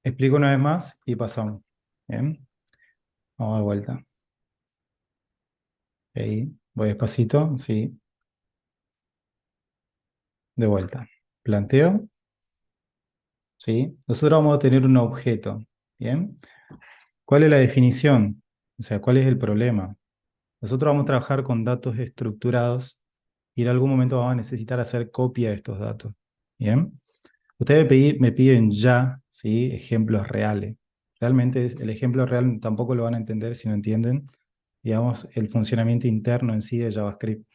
Explico una vez más y pasamos. Bien, vamos de vuelta. Ahí, voy despacito, sí, de vuelta. Planteo, sí. Nosotros vamos a tener un objeto. Bien. ¿Cuál es la definición? O sea, ¿cuál es el problema? Nosotros vamos a trabajar con datos estructurados y en algún momento vamos a necesitar hacer copia de estos datos. Bien. Ustedes me piden ya, ¿sí? Ejemplos reales. Realmente el ejemplo real tampoco lo van a entender si no entienden, digamos, el funcionamiento interno en sí de JavaScript.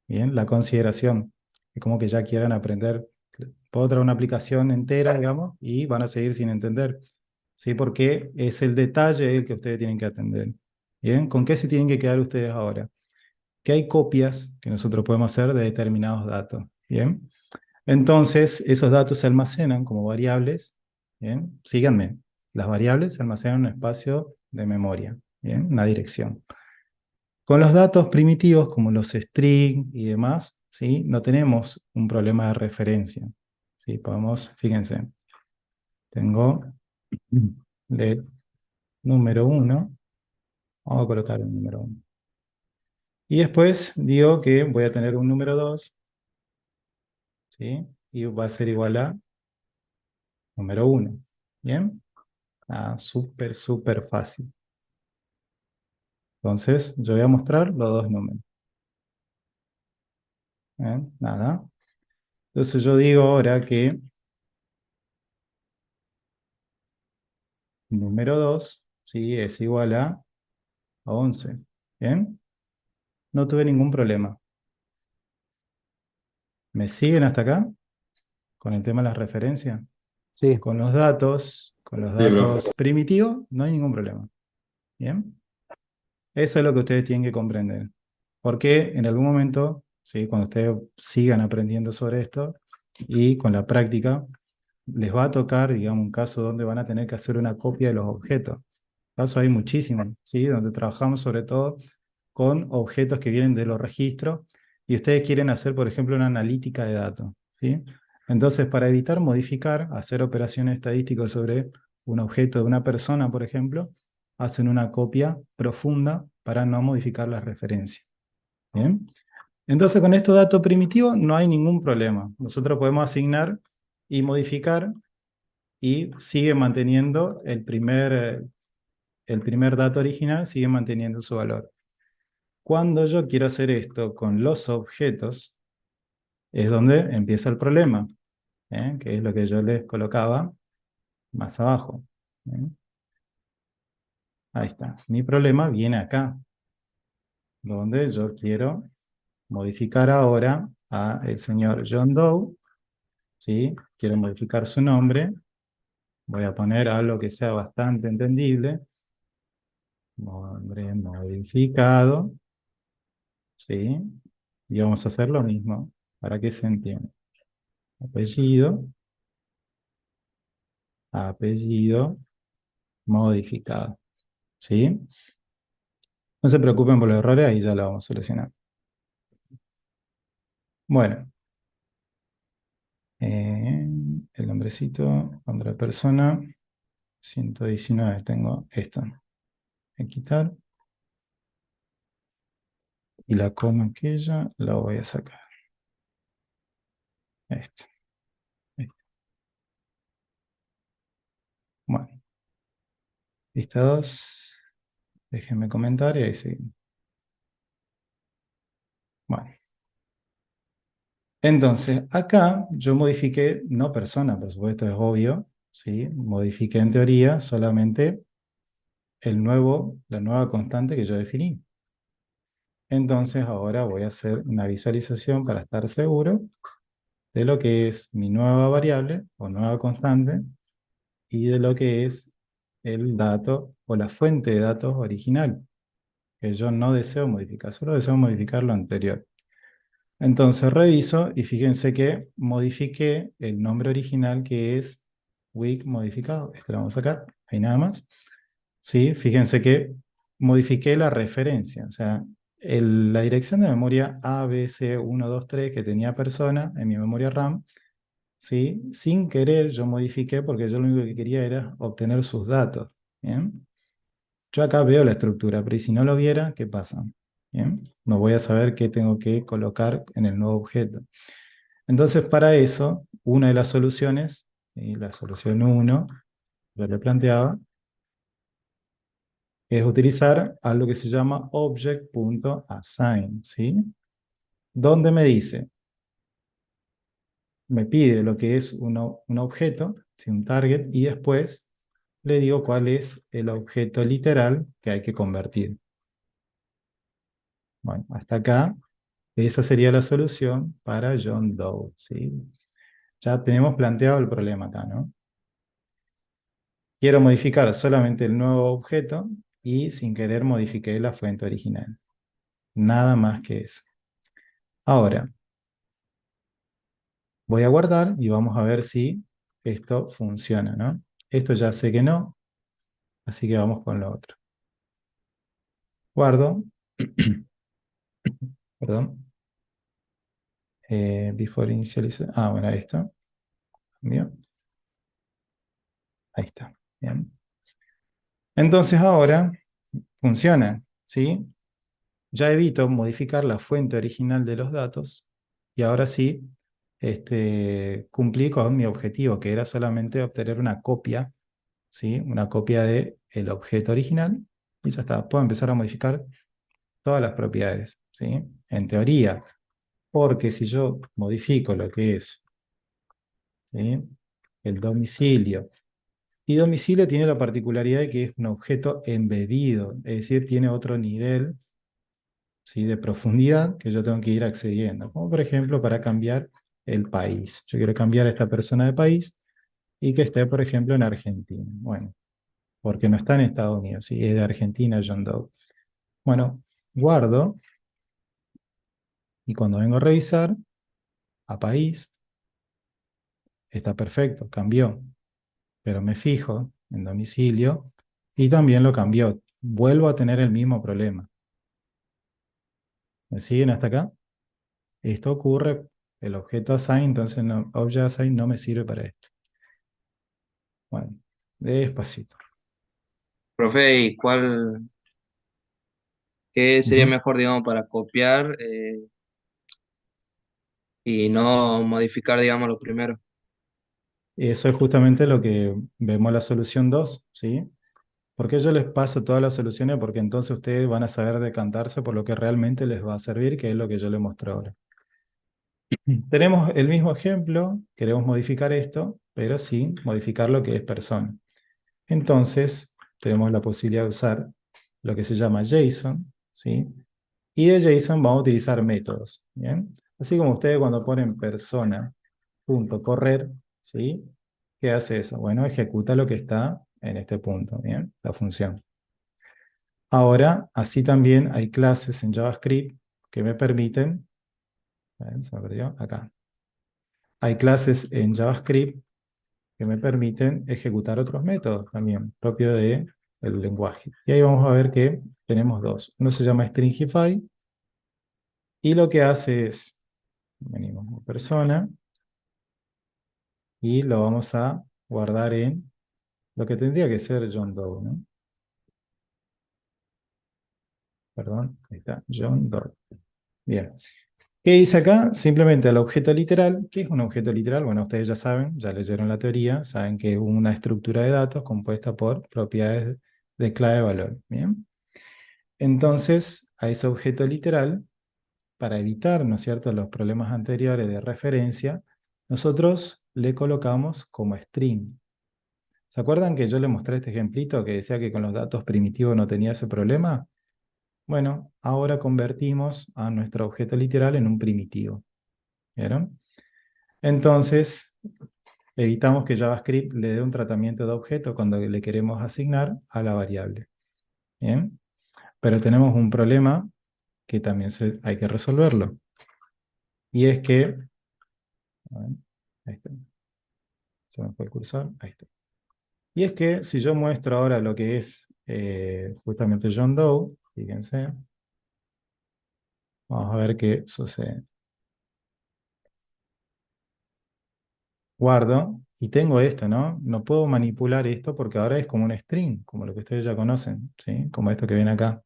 Bien, la consideración. Es como que ya quieran aprender Puedo traer una aplicación entera, digamos, y van a seguir sin entender. ¿Sí? Porque es el detalle el que ustedes tienen que atender. ¿Bien? ¿Con qué se tienen que quedar ustedes ahora? Que hay copias que nosotros podemos hacer de determinados datos. ¿Bien? Entonces, esos datos se almacenan como variables. ¿Bien? Síganme. Las variables se almacenan en un espacio de memoria. ¿Bien? Una dirección. Con los datos primitivos, como los string y demás, ¿sí? No tenemos un problema de referencia. ¿Sí? Podemos, fíjense, tengo LED número 1. Vamos a colocar el número 1. Y después digo que voy a tener un número 2, ¿sí? Y va a ser igual a número 1. ¿Bien? Súper, súper fácil. Entonces, yo voy a mostrar los dos números. ¿Bien? Nada. Entonces yo digo ahora que número 2, ¿sí? Es igual a 11. ¿Bien? No tuve ningún problema. ¿Me siguen hasta acá? Con el tema de las referencias.
Sí,
Con los datos primitivos, no hay ningún problema. ¿Bien? Eso es lo que ustedes tienen que comprender. Porque en algún momento, ¿sí? Cuando ustedes sigan aprendiendo sobre esto y con la práctica, les va a tocar, digamos, un caso donde van a tener que hacer una copia de los objetos. Casos hay muchísimos, ¿sí? Donde trabajamos sobre todo con objetos que vienen de los registros y ustedes quieren hacer, por ejemplo, una analítica de datos, ¿sí? Entonces, para evitar modificar, hacer operaciones estadísticas sobre un objeto de una persona, por ejemplo, hacen una copia profunda para no modificar las referencias. ¿Bien? Entonces, con estos datos primitivos no hay ningún problema. Nosotros podemos asignar y modificar y sigue manteniendo el primer dato original, sigue manteniendo su valor. Cuando yo quiero hacer esto con los objetos, es donde empieza el problema, que es lo que yo les colocaba más abajo. Ahí está. Mi problema viene acá, donde yo quiero modificar ahora a el señor John Doe, ¿sí? Quiero modificar su nombre. Voy a poner algo que sea bastante entendible. Nombre modificado, ¿sí? Y vamos a hacer lo mismo para que se entienda. Apellido, apellido modificado, ¿sí? No se preocupen por los errores, ahí ya lo vamos a solucionar. Bueno, el nombrecito, nombre de persona, 119, tengo esto. Voy a quitar. Y la coma aquella la voy a sacar. Este. Bueno, listados. Déjenme comentar y ahí seguimos. Bueno. Entonces, acá yo modifiqué, no persona, por supuesto, es obvio, ¿sí? Modifiqué en teoría solamente la nueva constante que yo definí. Entonces, ahora voy a hacer una visualización para estar seguro de lo que es mi nueva variable o nueva constante y de lo que es el dato o la fuente de datos original, que yo no deseo modificar, solo deseo modificar lo anterior. Entonces reviso y fíjense que modifiqué el nombre original que es weak modificado. Este lo vamos a sacar, ahí nada más. ¿Sí? Fíjense que modifiqué la referencia, o sea, la dirección de memoria ABC123 que tenía persona en mi memoria RAM, ¿sí? Sin querer yo modifiqué porque yo lo único que quería era obtener sus datos. ¿Bien? Yo acá veo la estructura, pero si no lo viera, ¿qué pasa? ¿Bien? No voy a saber qué tengo que colocar en el nuevo objeto. Entonces, para eso, una de las soluciones, y la solución 1, yo le planteaba, es utilizar algo que se llama object.assign, ¿sí? Donde me dice, me pide lo que es un objeto, ¿sí? Un target, y después le digo cuál es el objeto literal que hay que convertir. Bueno, hasta acá, esa sería la solución para John Doe, ¿sí? Ya tenemos planteado el problema acá, ¿no? Quiero modificar solamente el nuevo objeto y sin querer modifiqué la fuente original. Nada más que eso. Ahora, voy a guardar y vamos a ver si esto funciona, ¿no? Esto ya sé que no, así que vamos con lo otro. Guardo. Perdón. Before initialize. Ah, bueno, ahí está. Bien. Ahí está. Bien. Entonces ahora funciona, ¿sí? Ya evito modificar la fuente original de los datos y ahora sí cumplí con mi objetivo, que era solamente obtener una copia, ¿sí? Una copia del objeto original y ya está. Puedo empezar a modificar todas las propiedades, ¿sí? En teoría, porque si yo modifico lo que es, ¿sí? El domicilio, y domicilio tiene la particularidad de que es un objeto embedido, es decir, tiene otro nivel, ¿sí? De profundidad que yo tengo que ir accediendo, como por ejemplo para cambiar el país. Yo quiero cambiar a esta persona de país y que esté, por ejemplo, en Argentina. Bueno, porque no está en Estados Unidos, ¿sí? Es de Argentina, John Doe. Bueno, guardo y cuando vengo a revisar a país, está perfecto, cambió, pero me fijo en domicilio y también lo cambió. Vuelvo a tener el mismo problema. ¿Me siguen hasta acá? Esto ocurre, el objeto assign, entonces no, object assign no me sirve para esto. Bueno, despacito.
Profe, ¿y qué sería
Ujú.
mejor, digamos, para copiar y no modificar, digamos, lo primero?
Eso es justamente lo que vemos en la solución 2, ¿sí? Porque yo les paso todas las soluciones porque entonces ustedes van a saber decantarse por lo que realmente les va a servir, que es lo que yo les muestro ahora. Tenemos el mismo ejemplo, queremos modificar esto, pero sin modificar lo que es persona. Entonces, tenemos la posibilidad de usar lo que se llama JSON, ¿sí? Y de JSON vamos a utilizar métodos, ¿bien? Así como ustedes cuando ponen persona.correr, ¿sí? ¿Qué hace eso? Bueno, ejecuta lo que está en este punto, ¿bien? La función. Ahora, así también hay clases en JavaScript que me permiten, a ver, se me perdió, acá. Hay clases en JavaScript que me permiten ejecutar otros métodos también, propio del lenguaje. Y ahí vamos a ver que tenemos dos. Uno se llama Stringify, y lo que hace es, venimos a persona, y lo vamos a guardar en lo que tendría que ser John Doe, ¿no? Perdón, ahí está, John Doe. Bien. ¿Qué dice acá? Simplemente el objeto literal. ¿Qué es un objeto literal? Bueno, ustedes ya saben, ya leyeron la teoría, saben que es una estructura de datos compuesta por propiedades de clave-valor. Bien. Entonces, a ese objeto literal, para evitar, ¿no es cierto?, los problemas anteriores de referencia, nosotros le colocamos como string. ¿Se acuerdan que yo les mostré este ejemplito que decía que con los datos primitivos no tenía ese problema? Bueno, ahora convertimos a nuestro objeto literal en un primitivo. ¿Vieron? Entonces, evitamos que JavaScript le dé un tratamiento de objeto cuando le queremos asignar a la variable. ¿Bien? Pero tenemos un problema que también hay que resolverlo. Y es que, a ver, ahí está. Se me fue el cursor, ahí está. Y es que si yo muestro ahora lo que es justamente John Doe, fíjense, vamos a ver qué sucede. Guardo y tengo esto, ¿no? No puedo manipular esto porque ahora es como un string, como lo que ustedes ya conocen, ¿sí? Como esto que ven acá.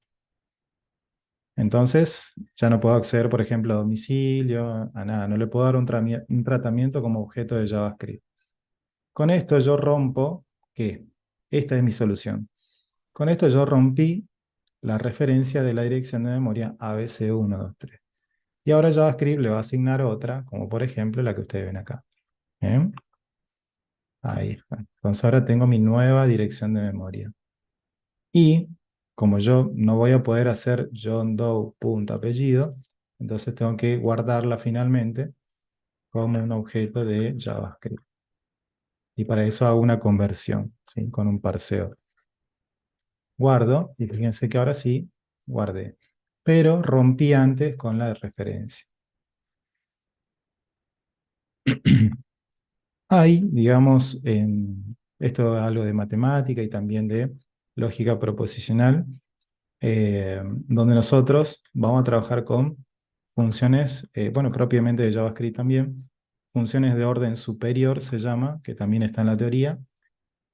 Entonces, ya no puedo acceder, por ejemplo, a domicilio, a nada. No le puedo dar un tratamiento como objeto de JavaScript. Con esto yo rompo, ¿qué? Esta es mi solución. Con esto yo rompí la referencia de la dirección de memoria ABC123. Y ahora JavaScript le va a asignar otra, como por ejemplo la que ustedes ven acá. ¿Bien? Ahí está. Entonces ahora tengo mi nueva dirección de memoria. Y como yo no voy a poder hacer John Doe punto apellido, entonces tengo que guardarla finalmente como un objeto de JavaScript. Y para eso hago una conversión, ¿sí? Con un parseo. Guardo, y fíjense que ahora sí guardé. Pero rompí antes con la referencia. Hay, digamos, esto es algo de matemática y también de lógica proposicional, donde nosotros vamos a trabajar con funciones, bueno, propiamente de JavaScript también, funciones de orden superior se llama, que también está en la teoría,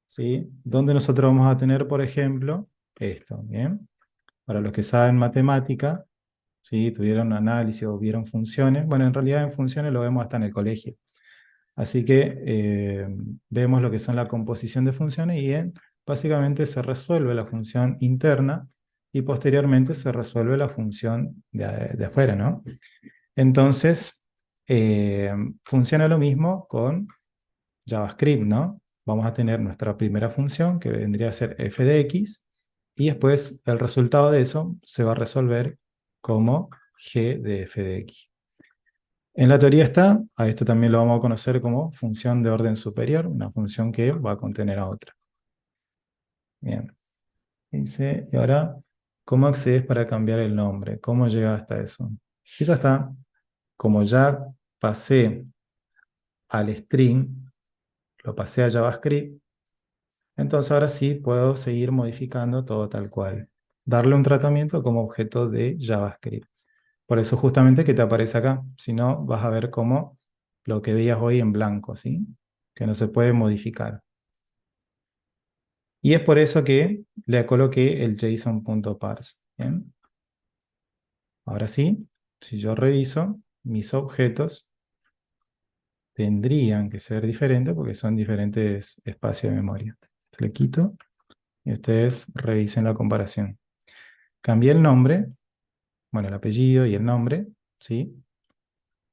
¿sí? Donde nosotros vamos a tener, por ejemplo, esto, ¿bien? Para los que saben matemática, ¿sí? Tuvieron análisis o vieron funciones, bueno, en realidad en funciones lo vemos hasta en el colegio. Así que vemos lo que son la composición de funciones y básicamente se resuelve la función interna y posteriormente se resuelve la función de afuera, ¿no? Entonces, funciona lo mismo con JavaScript, ¿no? Vamos a tener nuestra primera función que vendría a ser f de x y después el resultado de eso se va a resolver como g de f de x. En la teoría está, a esto también lo vamos a conocer como función de orden superior, una función que va a contener a otra. Bien. Dice, y ahora, ¿cómo accedes para cambiar el nombre? ¿Cómo llegas hasta eso? Y ya está. Como ya pasé al string, lo pasé a JavaScript, entonces ahora sí puedo seguir modificando todo tal cual. Darle un tratamiento como objeto de JavaScript. Por eso justamente que te aparece acá. Si no, vas a ver como lo que veías hoy en blanco, ¿sí? Que no se puede modificar. Y es por eso que le coloqué el JSON.parse. ¿Bien? Ahora sí, si yo reviso, mis objetos tendrían que ser diferentes porque son diferentes espacios de memoria. Le quito y ustedes revisen la comparación. Cambié el nombre, bueno, el apellido y el nombre, ¿sí?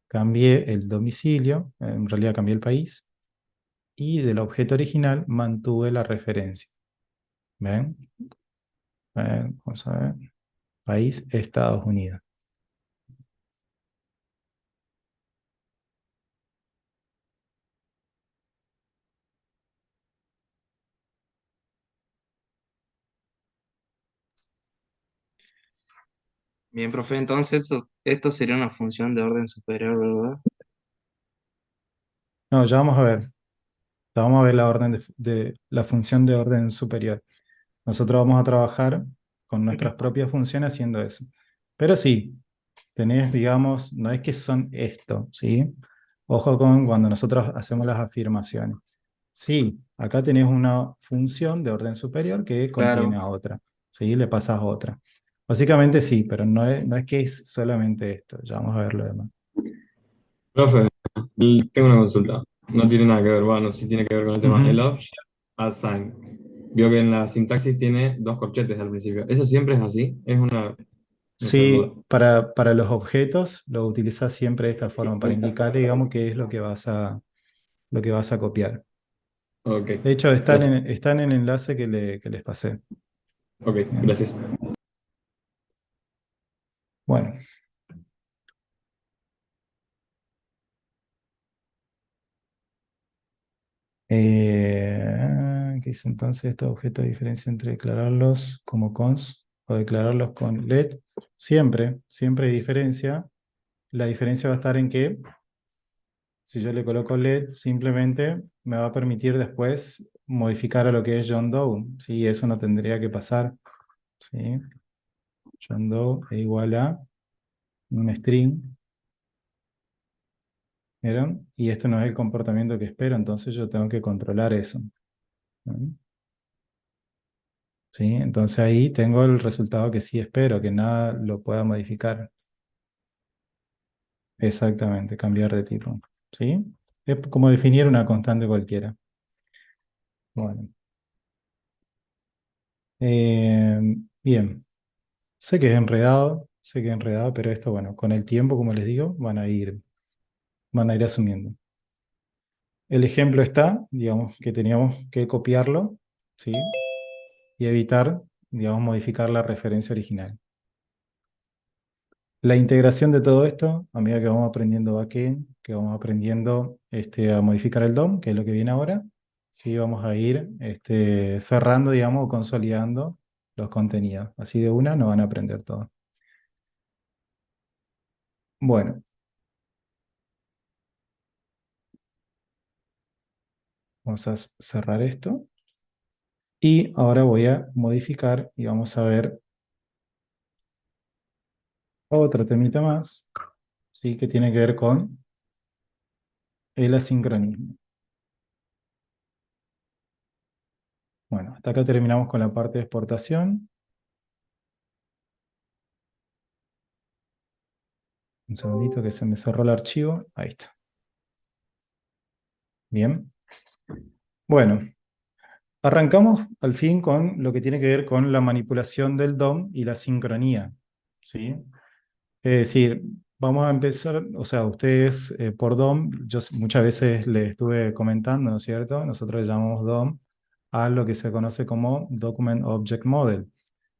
Cambié el domicilio, en realidad cambié el país, y del objeto original mantuve la referencia. ¿Ven? Vamos a ver. País, Estados Unidos.
Bien, profe, entonces esto sería una función de orden superior, ¿verdad?
No, ya vamos a ver. Ya vamos a ver la orden la función de orden superior. Nosotros vamos a trabajar con nuestras propias funciones haciendo eso. Pero sí, tenés, digamos, no es que son esto, ¿sí? Ojo con cuando nosotros hacemos las afirmaciones. Sí, acá tenés una función de orden superior que contiene
Claro.
a otra, ¿sí? Le pasas otra. Básicamente sí, pero no es que es solamente esto. Ya vamos a ver lo demás.
Profe, y tengo una consulta. No tiene nada que ver, bueno, sí tiene que ver con el tema. El
Ujú.
object assign. Veo que en la sintaxis tiene dos corchetes al principio. ¿Eso siempre es así? Es una, no sé, duda.
Sí, para los objetos lo utilizas siempre de esta forma, para indicar, digamos, qué es lo que vas a copiar.
Ok,
De hecho, están
gracias.
están en el enlace que les pasé.
Ok,
Bien.
gracias.
Bueno, ¿qué dice entonces estos objetos de diferencia entre declararlos como cons o declararlos con let? Siempre hay diferencia. La diferencia va a estar en que si yo le coloco let, simplemente me va a permitir después modificar a lo que es John Doe. ¿Sí? Eso no tendría que pasar. ¿Sí? John Doe es igual a un string. ¿Vieron? Y esto no es el comportamiento que espero, entonces yo tengo que controlar eso. ¿No? ¿Sí? Entonces ahí tengo el resultado que sí espero, que nada lo pueda modificar. Exactamente, cambiar de tipo. ¿Sí? Es como definir una constante cualquiera. Bueno. Eh, bien. Sé que es enredado, pero esto, bueno, con el tiempo, como les digo, van a ir asumiendo. El ejemplo está, digamos, que teníamos que copiarlo, ¿sí? Y evitar, digamos, modificar la referencia original. La integración de todo esto, a medida que vamos aprendiendo backend, que vamos aprendiendo a modificar el DOM, que es lo que viene ahora, sí, vamos a ir cerrando, digamos, o consolidando los contenidos. Así de una no van a aprender todo. Bueno, vamos a cerrar esto. Y ahora voy a modificar y vamos a ver otro temita más, ¿sí? Que tiene que ver con el asincronismo. Bueno, hasta acá terminamos con la parte de exportación. Un segundito que se me cerró el archivo. Ahí está. Bien. Bueno, arrancamos al fin con lo que tiene que ver con la manipulación del DOM y la sincronía, ¿sí? Es decir, vamos a empezar, o sea, ustedes por DOM, yo muchas veces les estuve comentando, ¿no es cierto? Nosotros le llamamos DOM a lo que se conoce como Document Object Model,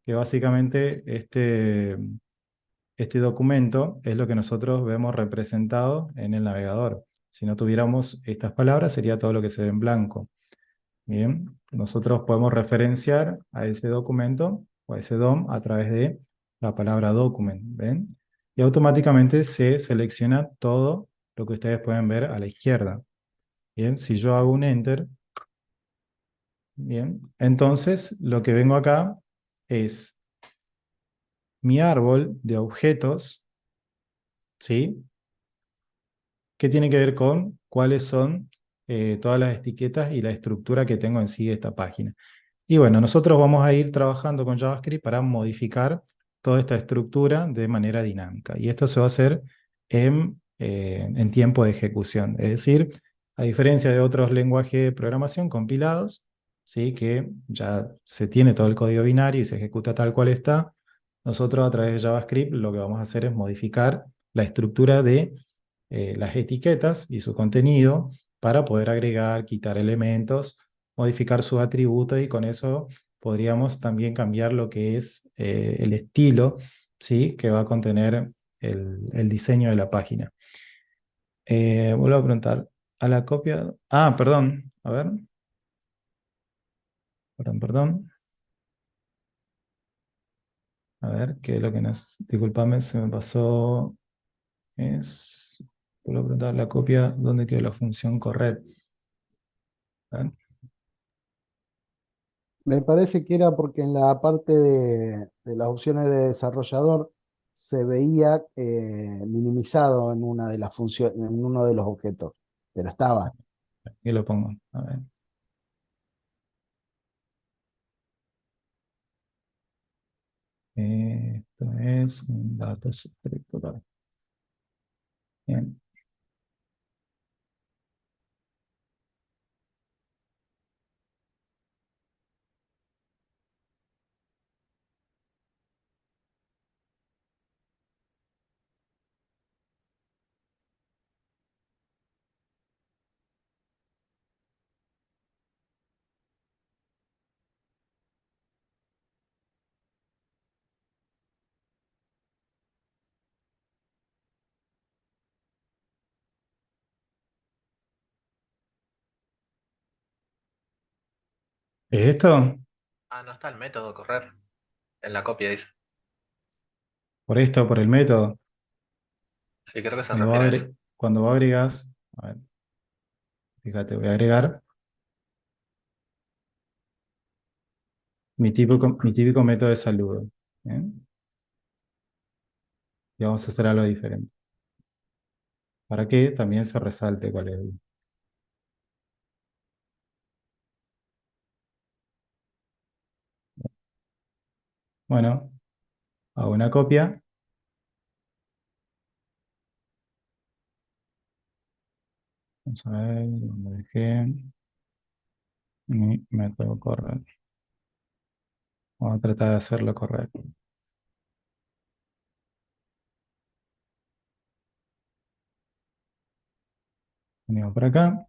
que básicamente este documento es lo que nosotros vemos representado en el navegador. Si no tuviéramos estas palabras, sería todo lo que se ve en blanco. Bien, nosotros podemos referenciar a ese documento o a ese DOM a través de la palabra document, ¿ven? Y automáticamente se selecciona todo lo que ustedes pueden ver a la izquierda. Bien, si yo hago un enter, bien, entonces lo que vengo acá es mi árbol de objetos, ¿sí? Que tiene que ver con cuáles son todas las etiquetas y la estructura que tengo en sí de esta página. Y bueno, nosotros vamos a ir trabajando con JavaScript para modificar toda esta estructura de manera dinámica. Y esto se va a hacer en tiempo de ejecución. Es decir, a diferencia de otros lenguajes de programación compilados, ¿sí? Que ya se tiene todo el código binario y se ejecuta tal cual está, nosotros a través de JavaScript lo que vamos a hacer es modificar la estructura de las etiquetas y su contenido para poder agregar, quitar elementos, modificar sus atributos y con eso podríamos también cambiar lo que es el estilo, ¿sí? Que va a contener el diseño de la página. Vuelvo a preguntar, a la copia... Ah, perdón, a ver. Perdón. A ver, ¿qué es lo que nos... Disculpame, se me pasó... Es... Vuelvo a preguntar la copia, ¿dónde quedó la función correr? A ver.
Me parece que era porque en la parte de las opciones de desarrollador se veía minimizado en una de las funciones, en uno de los objetos, pero estaba.
Aquí lo pongo. A ver. Esto es un dato estructural. Bien. ¿Es esto?
Ah, no está el método correr. En la copia dice.
¿Por esto? ¿Por el método?
Sí, creo que se refiere a eso.
Cuando agregas, a ver, fíjate, voy a agregar mi típico método de saludo. ¿Bien? Y vamos a hacer algo diferente. Para que también se resalte cuál es el... Bueno, hago una copia. Vamos a ver dónde dejé mi método correr. Vamos a tratar de hacerlo correcto. Venimos por acá.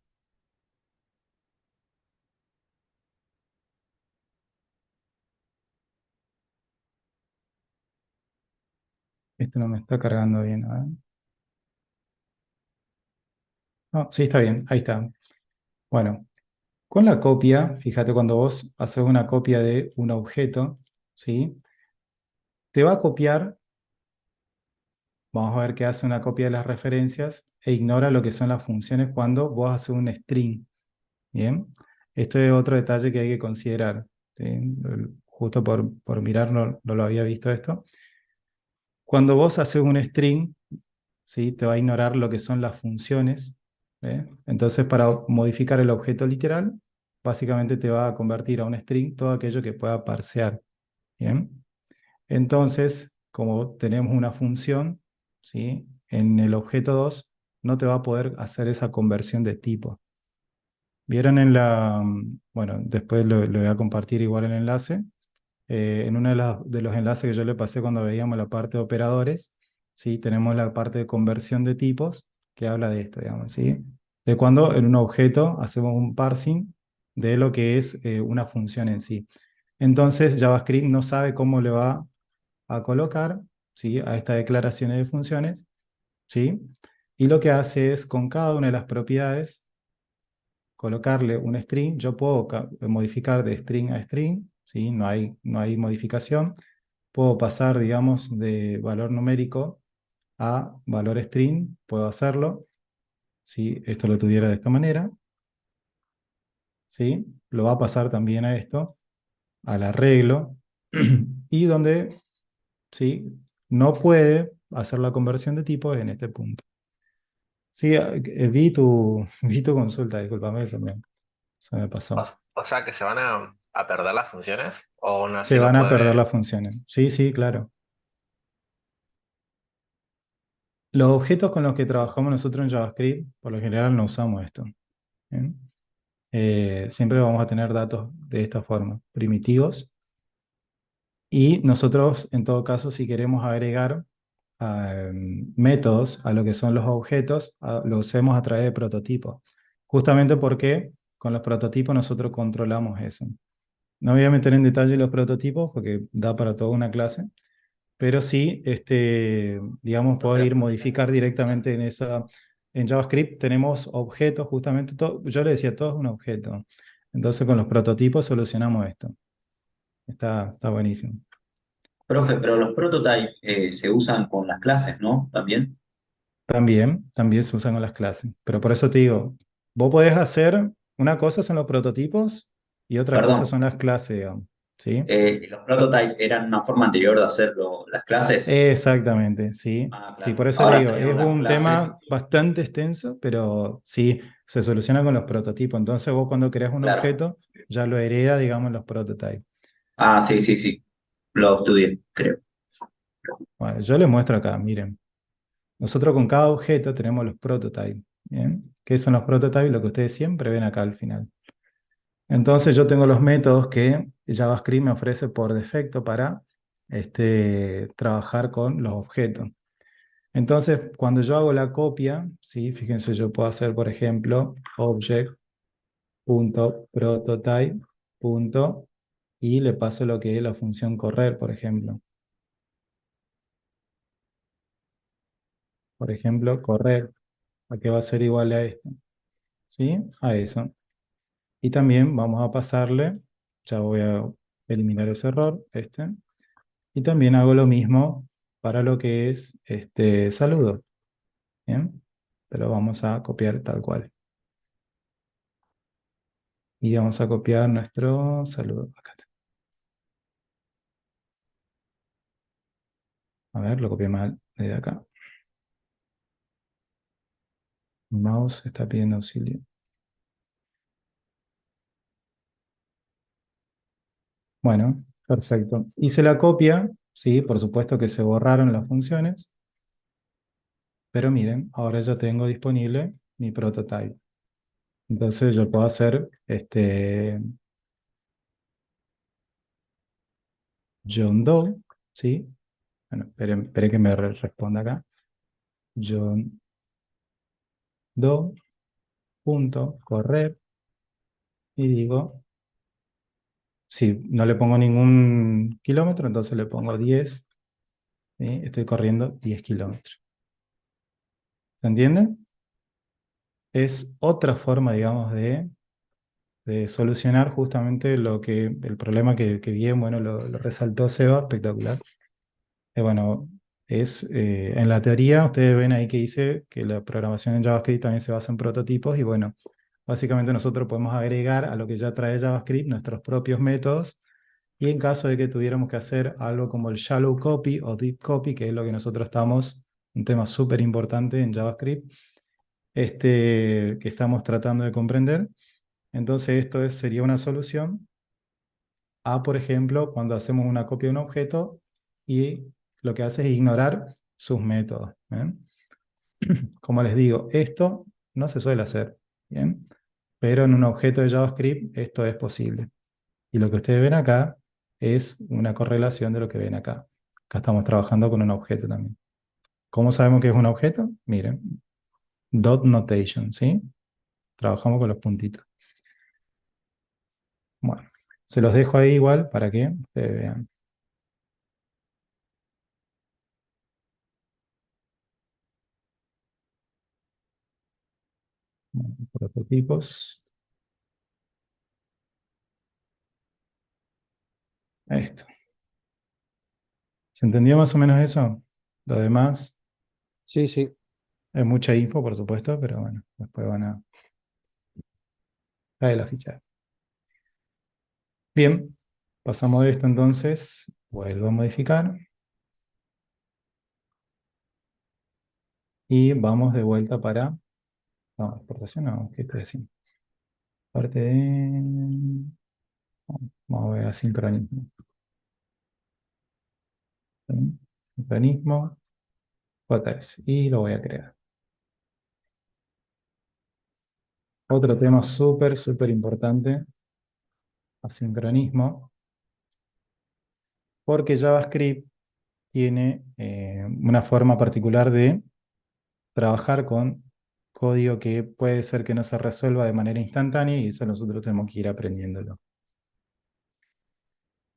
Este no me está cargando bien. A ver. No, sí, está bien. Ahí está. Bueno, con la copia, fíjate cuando vos haces una copia de un objeto, ¿sí? Te va a copiar, vamos a ver que hace una copia de las referencias e ignora lo que son las funciones cuando vos haces un string. Bien, esto es otro detalle que hay que considerar. ¿Sí? Justo por mirar no lo había visto esto. Cuando vos haces un string, ¿sí? Te va a ignorar lo que son las funciones. ¿Ve? Entonces, para modificar el objeto literal, básicamente te va a convertir a un string todo aquello que pueda parsear. Bien. Entonces, como tenemos una función, ¿sí? En el objeto 2 no te va a poder hacer esa conversión de tipo. Vieron en la, bueno, después lo voy a compartir igual el enlace. En uno de los enlaces que yo le pasé cuando veíamos la parte de operadores, ¿sí? Tenemos la parte de conversión de tipos que habla de esto, digamos, ¿sí? De cuando en un objeto hacemos un parsing de lo que es una función en sí. Entonces JavaScript no sabe cómo le va a colocar, ¿sí? A estas declaraciones de funciones, ¿sí? Y lo que hace es con cada una de las propiedades colocarle un string. Yo puedo modificar de string a string, ¿sí? No hay modificación. Puedo pasar, digamos, de valor numérico a valor string, puedo hacerlo. Si esto lo tuviera de esta manera, ¿sí? Lo va a pasar también a esto, al arreglo, y donde, ¿sí? No puede hacer la conversión de tipo en este punto. Sí, vi tu consulta, discúlpame, se me
O,
pasó.
o sea que se van a perder las funciones o aún
Se
así lo
van a perder
puede.
las funciones. Sí, sí, claro. Los objetos con los que trabajamos nosotros en JavaScript, por lo general no usamos esto. ¿Bien? Siempre vamos a tener datos de esta forma, primitivos. Y nosotros, en todo caso, si queremos agregar métodos a lo que son los objetos, lo usemos a través de prototipos. Justamente porque con los prototipos nosotros controlamos eso. No voy a meter en detalle los prototipos porque da para toda una clase, pero sí, digamos, puedo ir modificar directamente en esa. En JavaScript tenemos objetos, justamente, yo le decía, todo es un objeto. Entonces con los prototipos solucionamos esto. Está buenísimo.
Profe, pero los prototypes se usan con las clases, ¿no? También.
También se usan con las clases. Pero por eso te digo, vos podés hacer, una cosa son los prototipos y otra cosa
Perdón,
son las clases, digamos. ¿Sí?
los prototypes eran una forma anterior de hacerlo, las clases.
Exactamente, sí.
Ah,
Sí,
claro.
por eso le
Ahora
digo, es
salieron las
un
clases,
tema bastante extenso, pero sí, se soluciona con los prototipos. Entonces vos cuando creas un
claro.
objeto, ya lo hereda, digamos, los prototipos.
Ah, sí, sí, sí. Lo estudié, creo.
Bueno, yo les muestro acá, miren. Nosotros con cada objeto tenemos los prototipos. ¿Bien? ¿Qué son los prototipos? Lo que ustedes siempre ven acá al final. Entonces yo tengo los métodos que JavaScript me ofrece por defecto para trabajar con los objetos. Entonces, cuando yo hago la copia, ¿sí? Fíjense, yo puedo hacer, por ejemplo, object.prototype. Y le paso lo que es la función correr, por ejemplo. Por ejemplo, correr, a que va a ser igual a esto, ¿sí? A eso. Y también vamos a pasarle, ya voy a eliminar ese error, y también hago lo mismo para lo que es este saludo, ¿bien? Pero vamos a copiar tal cual. Y vamos a copiar nuestro saludo. Acá está. A ver, lo copié mal desde acá. Mi mouse está pidiendo auxilio. Bueno, perfecto. Hice la copia, sí, por supuesto que se borraron las funciones, pero miren, ahora ya tengo disponible mi prototype. Entonces yo puedo hacer John Doe, ¿sí? Bueno, esperen que me responda acá. John Doe punto correr y digo, si no le pongo ningún kilómetro, entonces le pongo 10 ¿sí? Estoy corriendo 10 kilómetros. ¿Se entiende? Es otra forma, digamos, de solucionar justamente el problema que bien, bueno, lo resaltó Seba, espectacular. Bueno, en la teoría, ustedes ven ahí que dice que la programación en JavaScript también se basa en prototipos y bueno, básicamente nosotros podemos agregar a lo que ya trae JavaScript nuestros propios métodos y en caso de que tuviéramos que hacer algo como el shallow copy o deep copy, que es lo que nosotros estamos, un tema súper importante en JavaScript, que estamos tratando de comprender. Entonces sería una solución a, por ejemplo, cuando hacemos una copia de un objeto y lo que hace es ignorar sus métodos. ¿Bien? Como les digo, esto no se suele hacer, ¿bien? Pero en un objeto de JavaScript esto es posible. Y lo que ustedes ven acá es una correlación de lo que ven acá. Acá estamos trabajando con un objeto también. ¿Cómo sabemos que es un objeto? Miren, dot notation, ¿sí? Trabajamos con los puntitos. Bueno, se los dejo ahí igual para que ustedes vean. Bueno, prototipos. Esto. ¿Se entendió más o menos eso? Lo demás
Sí, sí.
es mucha info, por supuesto, pero bueno, después van a caer la ficha. Bien, pasamos de esto entonces, vuelvo a modificar. Y vamos de vuelta para... No, exportación no, ¿qué estoy haciendo? Parte de... Vamos a ver asincronismo. ¿Sí? Sincronismo, JS. Y lo voy a crear. Otro tema súper, súper importante. Asincronismo. Porque JavaScript tiene una forma particular de trabajar con código que puede ser que no se resuelva de manera instantánea y eso nosotros tenemos que ir aprendiéndolo.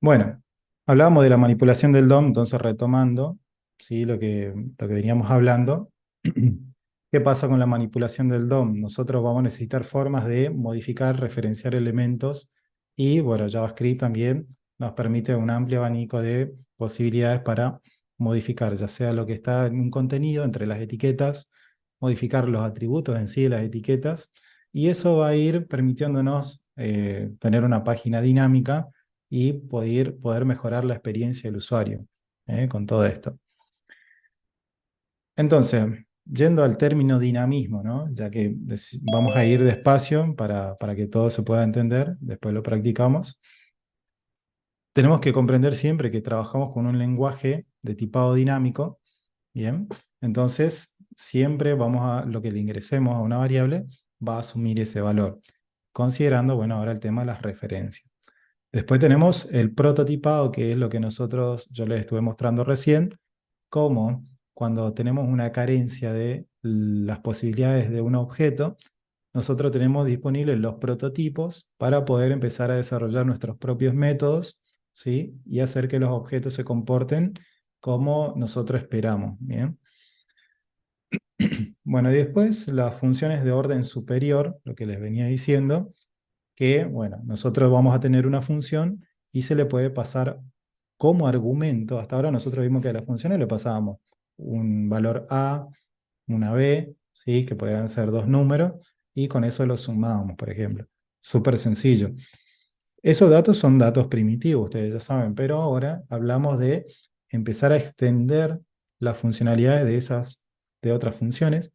Bueno, hablábamos de la manipulación del DOM, entonces retomando, ¿sí? lo que veníamos hablando. ¿Qué pasa con la manipulación del DOM? Nosotros vamos a necesitar formas de modificar, referenciar elementos y bueno, JavaScript también nos permite un amplio abanico de posibilidades para modificar, ya sea lo que está en un contenido, entre las etiquetas, modificar los atributos en sí de las etiquetas, y eso va a ir permitiéndonos tener una página dinámica y poder mejorar la experiencia del usuario con todo esto. Entonces, yendo al término dinamismo, ¿no? Ya que vamos a ir despacio para que todo se pueda entender, después lo practicamos. Tenemos que comprender siempre que trabajamos con un lenguaje de tipado dinámico, ¿bien? Entonces, siempre lo que le ingresemos a una variable va a asumir ese valor, considerando, bueno, ahora el tema de las referencias. Después tenemos el prototipado, que es lo que yo les estuve mostrando recién, como cuando tenemos una carencia de las posibilidades de un objeto, nosotros tenemos disponibles los prototipos para poder empezar a desarrollar nuestros propios métodos, ¿sí? Y hacer que los objetos se comporten como nosotros esperamos, ¿bien? Bueno, y después las funciones de orden superior, lo que les venía diciendo, que, bueno, nosotros vamos a tener una función y se le puede pasar como argumento. Hasta ahora nosotros vimos que a las funciones le pasábamos un valor A, una B, ¿sí? Que podían ser dos números, y con eso los sumábamos, por ejemplo. Súper sencillo. Esos datos son datos primitivos, ustedes ya saben, pero ahora hablamos de empezar a extender las funcionalidades de otras funciones,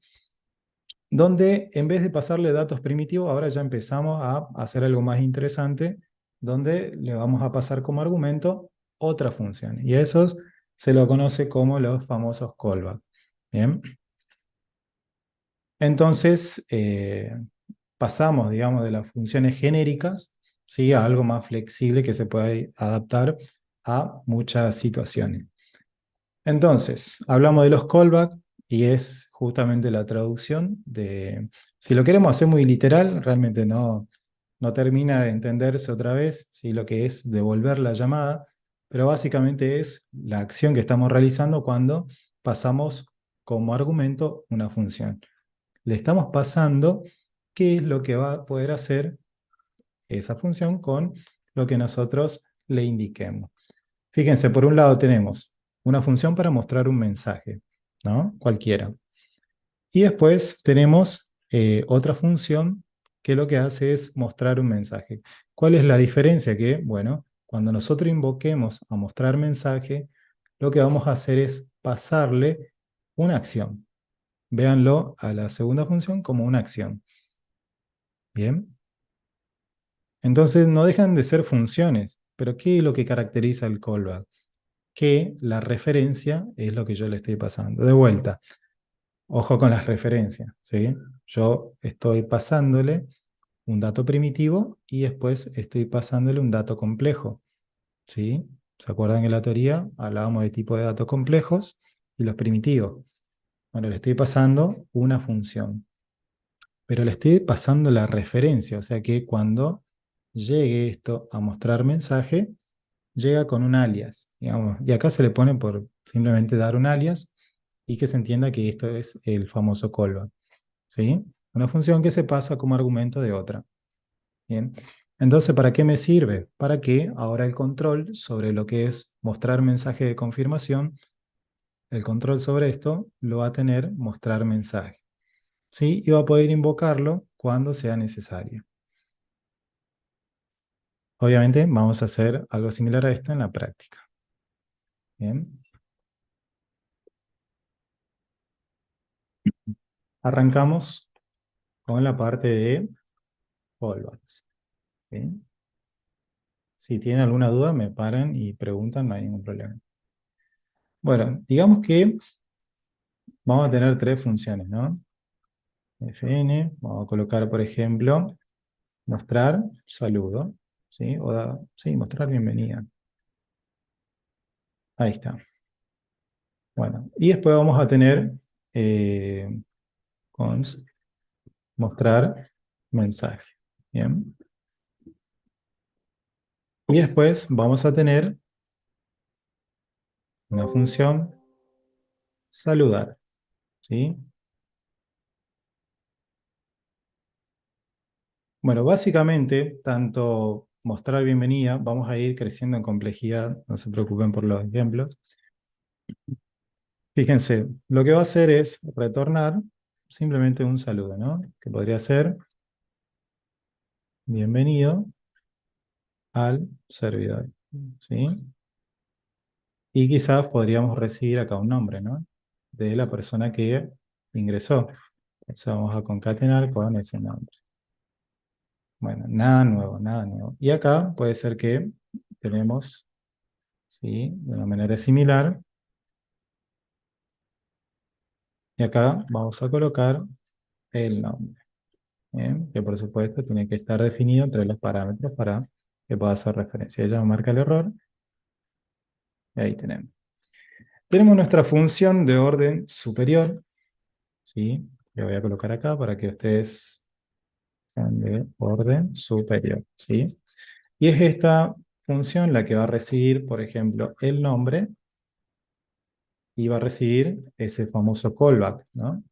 donde en vez de pasarle datos primitivos, ahora ya empezamos a hacer algo más interesante, donde le vamos a pasar como argumento otra función. Y esos se lo conoce como los famosos callbacks. ¿Bien? Entonces, pasamos, digamos, de las funciones genéricas, ¿sí? A algo más flexible que se puede adaptar a muchas situaciones. Entonces, hablamos de los callbacks y es justamente la traducción de... Si lo queremos hacer muy literal, realmente no termina de entenderse otra vez, ¿sí? Lo que es devolver la llamada, pero básicamente es la acción que estamos realizando cuando pasamos como argumento una función. Le estamos pasando qué es lo que va a poder hacer esa función con lo que nosotros le indiquemos. Fíjense, por un lado tenemos una función para mostrar un mensaje, ¿no? Cualquiera. Y después tenemos otra función que lo que hace es mostrar un mensaje. ¿Cuál es la diferencia? Que, bueno, cuando nosotros invoquemos a mostrar mensaje, lo que vamos a hacer es pasarle una acción. Véanlo a la segunda función como una acción. ¿Bien? Entonces no dejan de ser funciones, pero ¿qué es lo que caracteriza el callback? Que la referencia es lo que yo le estoy pasando. De vuelta, ojo con las referencias, ¿sí? Yo estoy pasándole un dato primitivo y después estoy pasándole un dato complejo, ¿sí? ¿Se acuerdan que en la teoría hablábamos de tipos de datos complejos y los primitivos? Bueno, le estoy pasando una función, pero le estoy pasando la referencia, o sea que cuando llegue esto a mostrar mensaje, llega con un alias, digamos, y acá se le pone por simplemente dar un alias y que se entienda que esto es el famoso callback, ¿sí? Una función que se pasa como argumento de otra. Bien. Entonces, ¿para qué me sirve? Para que ahora el control sobre lo que es mostrar mensaje de confirmación, el control sobre esto lo va a tener mostrar mensaje, ¿sí? Y va a poder invocarlo cuando sea necesario. Obviamente vamos a hacer algo similar a esto en la práctica. Bien. Arrancamos con la parte de callbacks. ¿Sí? Si tienen alguna duda, me paran y preguntan, no hay ningún problema. Bueno, digamos que vamos a tener tres funciones, ¿no? Fn, vamos a colocar, por ejemplo, mostrar saludo, ¿sí? Sí, mostrar bienvenida. Ahí está. Bueno, y después vamos a tener const mostrar mensaje. Bien. Y después vamos a tener una función saludar, ¿sí? Bueno, básicamente, tanto mostrar bienvenida, vamos a ir creciendo en complejidad, no se preocupen por los ejemplos. Fíjense, lo que va a hacer es retornar simplemente un saludo, ¿no? Que podría ser bienvenido al servidor, ¿sí? Y quizás podríamos recibir acá un nombre, ¿no? De la persona que ingresó. Entonces vamos a concatenar con ese nombre. Bueno, nada nuevo, nada nuevo. Y acá puede ser que tenemos, ¿sí? De una manera similar. Y acá vamos a colocar el nombre. ¿Bien? Que por supuesto tiene que estar definido entre los parámetros para que pueda hacer referencia. Ella marca el error. Y ahí tenemos. Tenemos nuestra función de orden superior. ¿Sí? Le voy a colocar acá para que ustedes sean de orden superior. ¿Sí? Y es esta función la que va a recibir, por ejemplo, el nombre y va a recibir ese famoso callback, ¿no?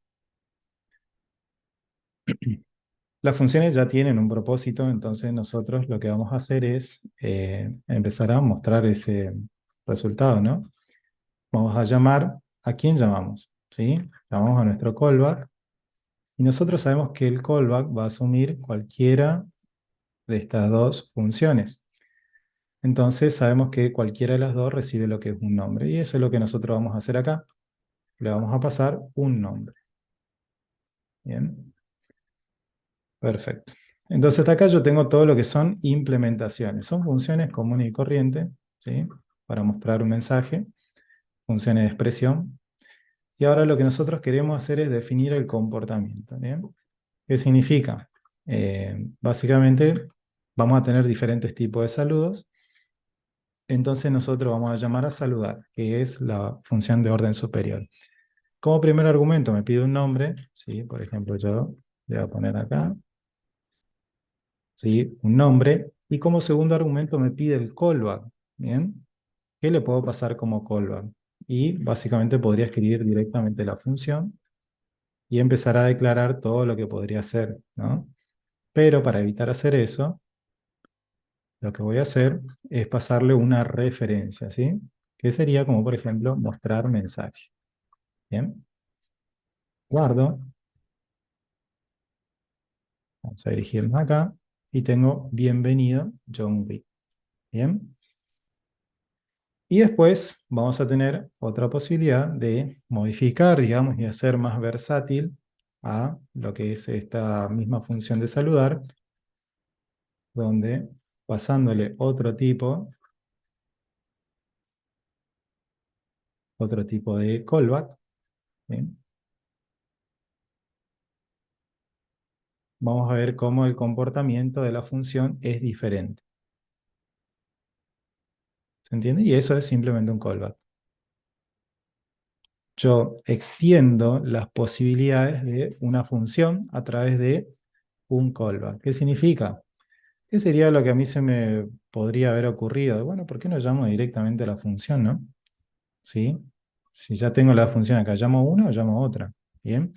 Las funciones ya tienen un propósito, entonces nosotros lo que vamos a hacer es empezar a mostrar ese resultado, ¿no? Vamos a llamar, ¿a quién llamamos? ¿Sí? Llamamos a nuestro callback y nosotros sabemos que el callback va a asumir cualquiera de estas dos funciones. Entonces sabemos que cualquiera de las dos recibe lo que es un nombre y eso es lo que nosotros vamos a hacer acá. Le vamos a pasar un nombre. Bien. Perfecto. Entonces hasta acá yo tengo todo lo que son implementaciones. Son funciones comunes y corrientes, ¿sí? Para mostrar un mensaje, funciones de expresión. Y ahora lo que nosotros queremos hacer es definir el comportamiento, ¿bien? ¿Qué significa? Básicamente vamos a tener diferentes tipos de saludos. Entonces nosotros vamos a llamar a saludar, que es la función de orden superior. Como primer argumento me pide un nombre, ¿sí? Por ejemplo, yo le voy a poner acá, ¿sí? Un nombre, y como segundo argumento me pide el callback, ¿bien? ¿Qué le puedo pasar como callback? Y básicamente podría escribir directamente la función y empezar a declarar todo lo que podría hacer, ¿no? Pero para evitar hacer eso, lo que voy a hacer es pasarle una referencia, ¿sí? Que sería como, por ejemplo, mostrar mensaje. Bien, guardo, vamos a dirigirnos acá, y tengo bienvenido John Wick. Bien. Y después vamos a tener otra posibilidad de modificar, digamos, y hacer más versátil a lo que es esta misma función de saludar, donde pasándole otro tipo de callback, ¿bien? Vamos a ver cómo el comportamiento de la función es diferente. ¿Se entiende? Y eso es simplemente un callback. Yo extiendo las posibilidades de una función a través de un callback. ¿Qué significa? ¿Qué sería lo que a mí se me podría haber ocurrido? Bueno, ¿por qué no llamo directamente a la función, no? ¿Sí? Si ya tengo la función acá, ¿llamo una o llamo otra? Bien.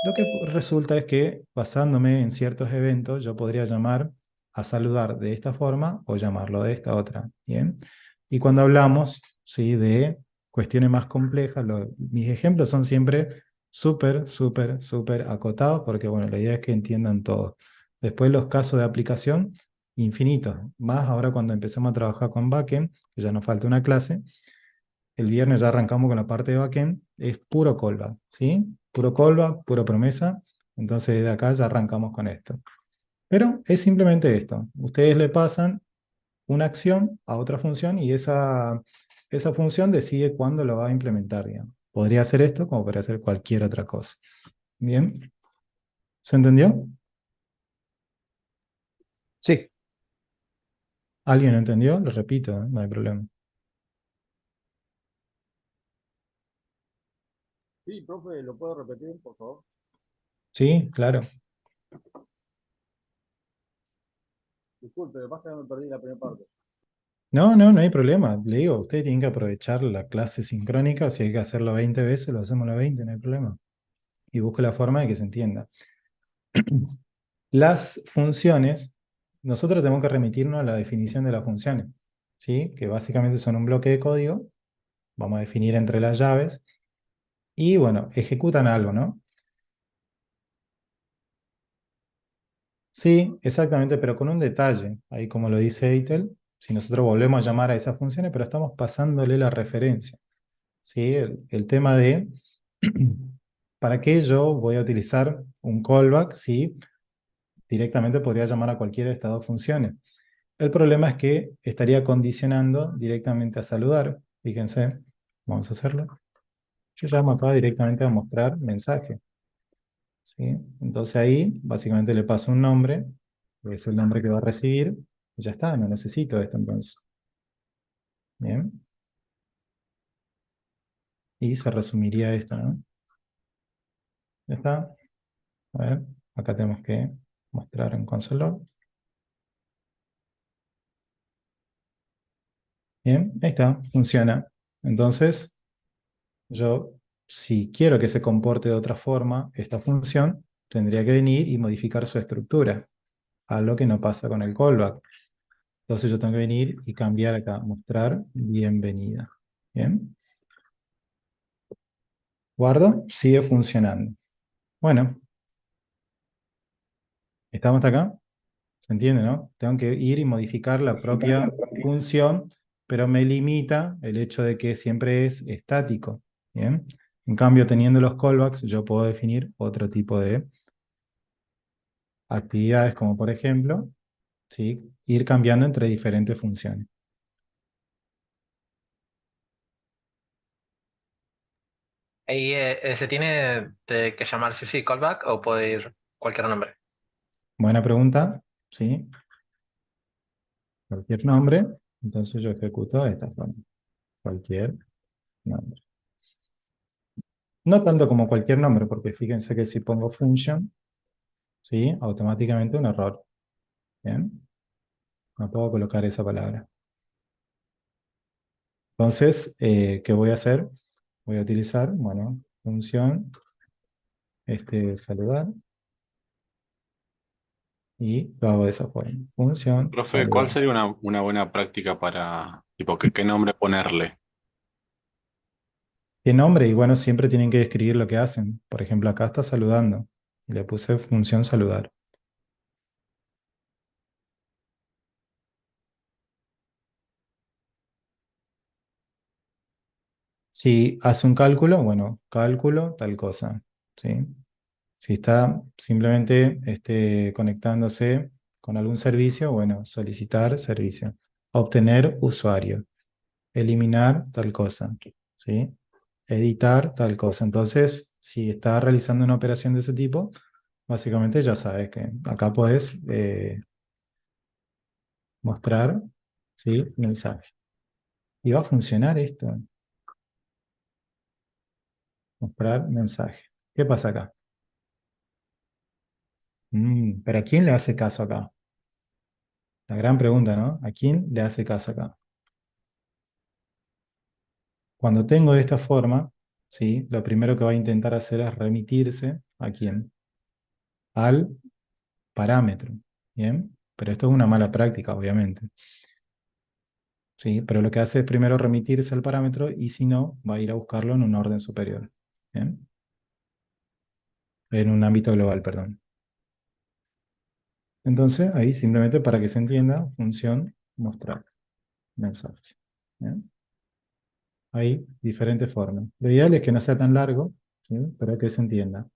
Lo que resulta es que, basándome en ciertos eventos, yo podría llamar a saludar de esta forma o llamarlo de esta otra. Bien. Y cuando hablamos, ¿sí?, de cuestiones más complejas, mis ejemplos son siempre súper, súper, súper acotados, porque bueno, la idea es que entiendan todo. Después los casos de aplicación, infinitos. Más ahora cuando empecemos a trabajar con backend, que ya nos falta una clase, el viernes ya arrancamos con la parte de backend, es puro callback, ¿sí? Puro callback, pura promesa. Entonces de acá ya arrancamos con esto. Pero es simplemente esto. Ustedes le pasan una acción a otra función y esa función decide cuándo lo va a implementar, digamos. Podría hacer esto como podría hacer cualquier otra cosa. ¿Bien? ¿Se entendió?
Sí,
¿Alguien no entendió? Lo repito, no hay problema.
Sí, profe, ¿lo puedo repetir, por favor?
Sí, claro.
Disculpe, me pasa que me perdí la primera parte.
No, no, no hay problema. Le digo, ustedes tienen que aprovechar la clase sincrónica. Si hay que hacerlo 20 veces, lo hacemos las 20, no hay problema. Y busco la forma de que se entienda. Las funciones, nosotros tenemos que remitirnos a la definición de las funciones, ¿sí? Que básicamente son un bloque de código. Vamos a definir entre las llaves. Y bueno, ejecutan algo, ¿no? Sí, exactamente, pero con un detalle. Ahí como lo dice Eitel, si nosotros volvemos a llamar a esas funciones, pero estamos pasándole la referencia. ¿Sí? El tema de ¿para qué yo voy a utilizar un callback si directamente podría llamar a cualquiera de estas dos funciones? El problema es que estaría condicionando directamente a saludar. Fíjense, vamos a hacerlo. Yo llamo acá directamente a mostrar mensaje, ¿sí? Entonces ahí básicamente le paso un nombre, que es el nombre que va a recibir, y ya está, no necesito esto entonces. Bien. Y se resumiría esto, ¿no? Ya está. A ver, acá tenemos que mostrar en console. Bien, ahí está, funciona. Entonces, yo, si quiero que se comporte de otra forma esta función, tendría que venir y modificar su estructura, algo que no pasa con el callback. Entonces yo tengo que venir y cambiar acá, mostrar bienvenida. Bien. Guardo, sigue funcionando. Bueno, ¿estamos hasta acá? ¿Se entiende, no? Tengo que ir y modificar la propia función, pero me limita el hecho de que siempre es estático. ¿Bien? En cambio, teniendo los callbacks, yo puedo definir otro tipo de actividades, como por ejemplo, ¿sí?, ir cambiando entre diferentes funciones.
¿Y se tiene que llamar sí callback o puede ir cualquier nombre?
Buena pregunta, ¿sí? Cualquier nombre, entonces yo ejecuto de esta forma. Cualquier nombre. No tanto como cualquier nombre, porque fíjense que si pongo function, ¿sí?, automáticamente un error. ¿Bien? No puedo colocar esa palabra. Entonces, ¿qué voy a hacer? Voy a utilizar, bueno, función, saludar, y lo hago de esa forma. Función,
Profe, ¿cuál
saludar.
sería una buena práctica para, tipo, qué nombre ponerle?
¿Qué nombre? Y bueno, siempre tienen que describir lo que hacen. Por ejemplo, acá está saludando. Y le puse función saludar. Si hace un cálculo, bueno, cálculo, tal cosa. ¿Sí? Si está simplemente conectándose con algún servicio, bueno, solicitar servicio. Obtener usuario. Eliminar tal cosa. ¿Sí? Editar tal cosa. Entonces, si está realizando una operación de ese tipo, básicamente ya sabes que acá puedes mostrar, ¿sí? Mensaje. Y va a funcionar esto. Mostrar mensaje. ¿Qué pasa acá? ¿Pero a quién le hace caso acá? La gran pregunta, ¿no? ¿A quién le hace caso acá? Cuando tengo de esta forma, ¿sí? Lo primero que va a intentar hacer es remitirse ¿a quién? Al parámetro. ¿Bien? Pero esto es una mala práctica, obviamente. ¿Sí? Pero lo que hace es primero remitirse al parámetro y si no, va a ir a buscarlo en un orden superior. ¿Bien? En un ámbito global, perdón. Entonces, ahí simplemente para que se entienda, función mostrar mensaje. ¿Bien? Hay diferentes formas. Lo ideal es que no sea tan largo, ¿sí? Para que se entienda.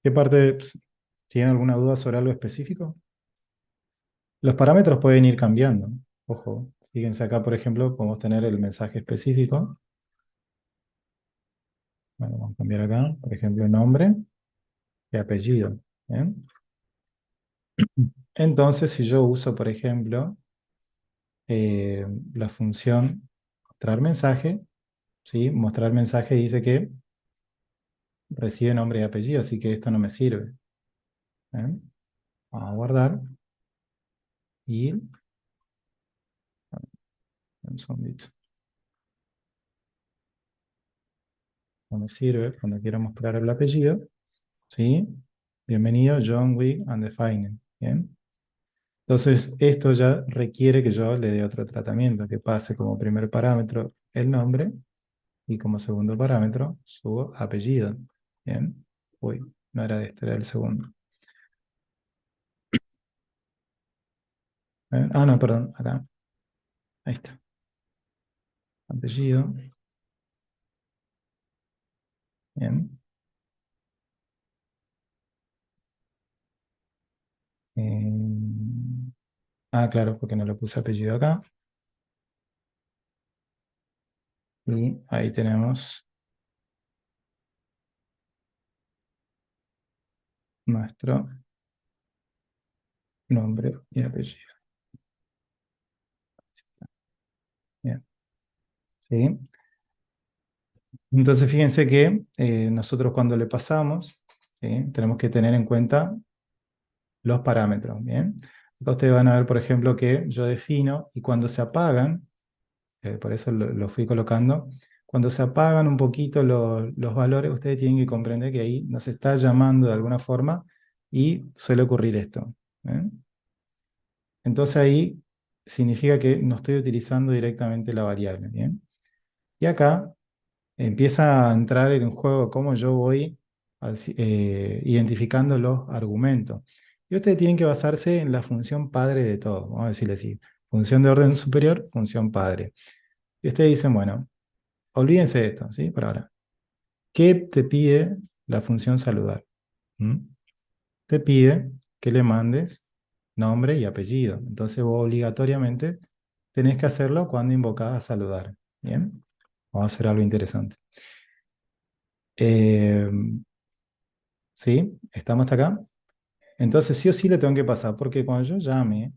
¿Qué parte tiene alguna duda sobre algo específico? Los parámetros pueden ir cambiando. Ojo, fíjense acá, por ejemplo, podemos tener el mensaje específico. Bueno, vamos a cambiar acá, por ejemplo, nombre y apellido. ¿Bien? Entonces, si yo uso, por ejemplo, la función mostrar mensaje, ¿sí? Mostrar mensaje dice que recibe nombre y apellido, así que esto no me sirve. ¿Bien? Vamos a guardar y un segundito. No me sirve cuando quiero mostrar el apellido. ¿Sí? Bienvenido John Wick Undefined. ¿Bien? Entonces, esto ya requiere que yo le dé otro tratamiento, que pase como primer parámetro el nombre y como segundo parámetro su apellido. ¿Bien? Uy, no era este, era el segundo. Ah, no, perdón, acá. Ahí está. Apellido. Bien. Claro, porque no le puse apellido acá. Y ahí tenemos nuestro nombre y apellido. Bien. ¿Sí? Entonces fíjense que nosotros cuando le pasamos, ¿sí? Tenemos que tener en cuenta los parámetros. ¿Bien? Acá ustedes van a ver, por ejemplo, que yo defino y cuando se apagan, por eso lo fui colocando, cuando se apagan un poquito los valores, ustedes tienen que comprender que ahí nos está llamando de alguna forma y suele ocurrir esto. ¿Bien? Entonces ahí significa que no estoy utilizando directamente la variable. ¿Bien? Y acá empieza a entrar en un juego cómo yo voy identificando los argumentos. Y ustedes tienen que basarse en la función padre de todo. Vamos a decirle así. Función de orden superior, función padre. Y ustedes dicen, bueno, olvídense de esto, ¿sí? Por ahora. ¿Qué te pide la función saludar? ¿Mm? Te pide que le mandes nombre y apellido. Entonces vos obligatoriamente tenés que hacerlo cuando invocás a saludar. ¿Bien? Vamos a hacer algo interesante. Eh, ¿Sí? ¿Estamos hasta acá? Entonces sí o sí le tengo que pasar, porque cuando yo llame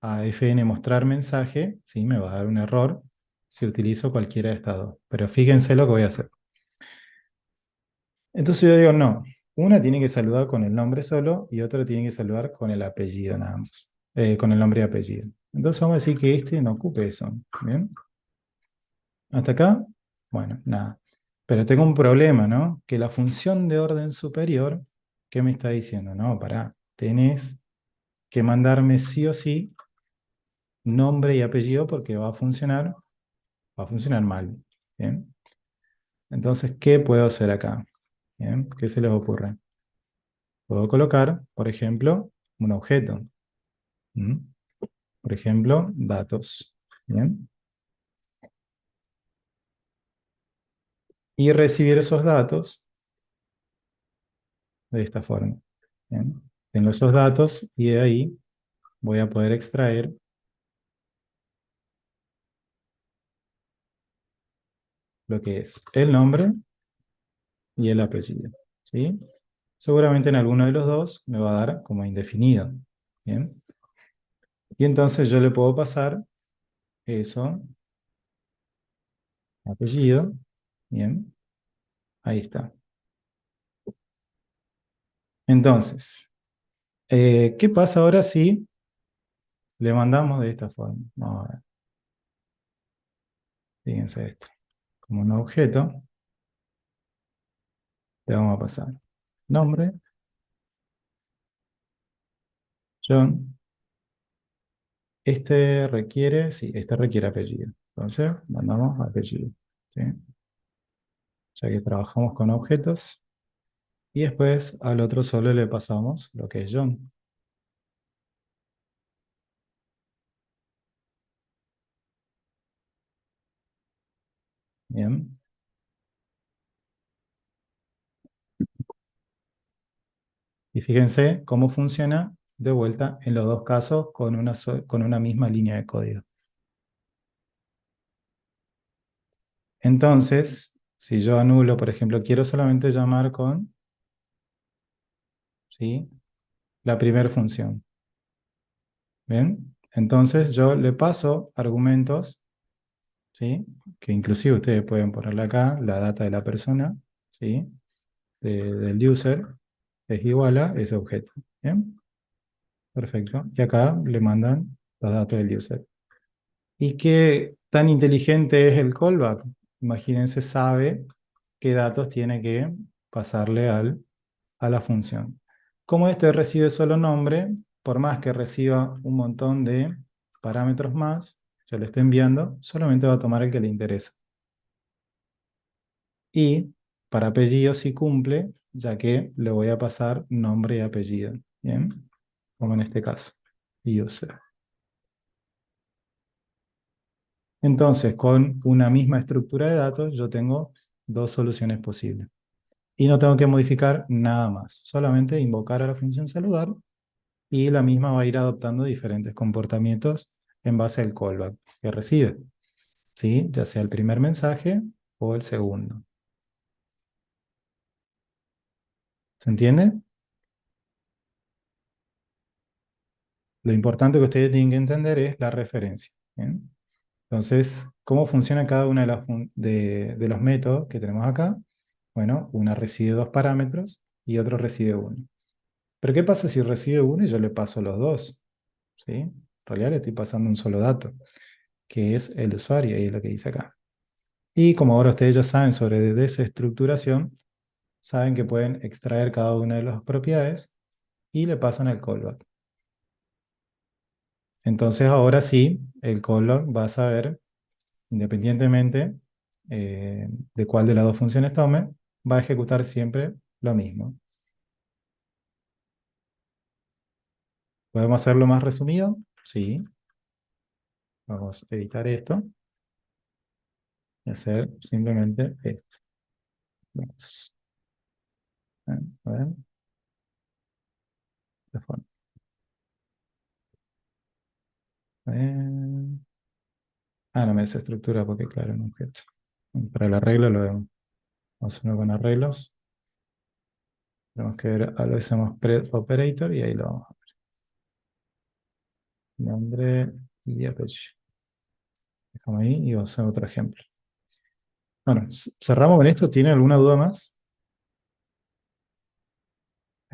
a fn mostrar mensaje, sí, me va a dar un error si utilizo cualquiera de estas dos. Pero fíjense lo que voy a hacer. Entonces yo digo, no, una tiene que saludar con el nombre solo y otra tiene que saludar con el apellido nada más, con el nombre y apellido. Entonces vamos a decir que este no ocupe eso. ¿Bien? ¿Hasta acá? Bueno, nada. Pero tengo un problema, ¿no? Que la función de orden superior, ¿qué me está diciendo? No, pará, tenés que mandarme sí o sí nombre y apellido porque va a funcionar mal. ¿Bien? Entonces, ¿qué puedo hacer acá? ¿Bien? ¿Qué se les ocurre? Puedo colocar, por ejemplo, un objeto. ¿Mm? Por ejemplo, datos. ¿Bien? Y recibir esos datos de esta forma. ¿Bien? Tengo esos datos y de ahí voy a poder extraer lo que es el nombre y el apellido. ¿Sí? Seguramente en alguno de los dos me va a dar como indefinido. ¿Bien? Y entonces yo le puedo pasar eso, apellido. Bien, ahí está. Entonces, ¿qué pasa ahora si le mandamos de esta forma? Vamos a ver. Fíjense esto. Como un objeto, le vamos a pasar nombre, John. Este requiere apellido. Entonces, mandamos apellido. ¿Sí? Ya que trabajamos con objetos. Y después al otro solo le pasamos lo que es John. Bien. Y fíjense cómo funciona de vuelta en los dos casos con con una misma línea de código. Entonces, si yo anulo, por ejemplo, quiero solamente llamar con, ¿sí?, la primera función. ¿Bien? Entonces yo le paso argumentos, ¿sí?, que inclusive ustedes pueden ponerle acá la data de la persona, ¿sí?, del user, es igual a ese objeto. ¿Bien? Perfecto. Y acá le mandan los datos del user. ¿Y qué tan inteligente es el callback? Imagínense, sabe qué datos tiene que pasarle a la función. Como este recibe solo nombre, por más que reciba un montón de parámetros más, yo le estoy enviando, solamente va a tomar el que le interesa. Y para apellido sí cumple, ya que le voy a pasar nombre y apellido. ¿Bien? Como en este caso, user. Entonces, con una misma estructura de datos, yo tengo dos soluciones posibles. Y no tengo que modificar nada más, solamente invocar a la función saludar y la misma va a ir adoptando diferentes comportamientos en base al callback que recibe, ¿sí? Ya sea el primer mensaje o el segundo. ¿Se entiende? Lo importante que ustedes tienen que entender es la referencia. ¿Bien? Entonces, ¿cómo funciona cada uno de los métodos que tenemos acá? Bueno, una recibe dos parámetros y otro recibe uno. Pero ¿qué pasa si recibe uno y yo le paso los dos? ¿Sí? En realidad le estoy pasando un solo dato, que es el usuario, y es lo que dice acá. Y como ahora ustedes ya saben sobre desestructuración, saben que pueden extraer cada una de las propiedades y le pasan el callback. Entonces ahora sí, el callback va a saber, independientemente de cuál de las dos funciones tome, va a ejecutar siempre lo mismo. ¿Podemos hacerlo más resumido? Sí. Vamos a editar esto y hacer simplemente esto. Vamos. A ver. De forma. No me desestructura porque claro, un objeto. Para el arreglo lo vemos. Vamos a uno con arreglos. Tenemos que ver, algo hacemos pre operator y ahí lo vamos a ver. Nombre y apellido. Dejamos ahí y vamos a hacer otro ejemplo. Bueno, cerramos con esto. ¿Tiene alguna duda más?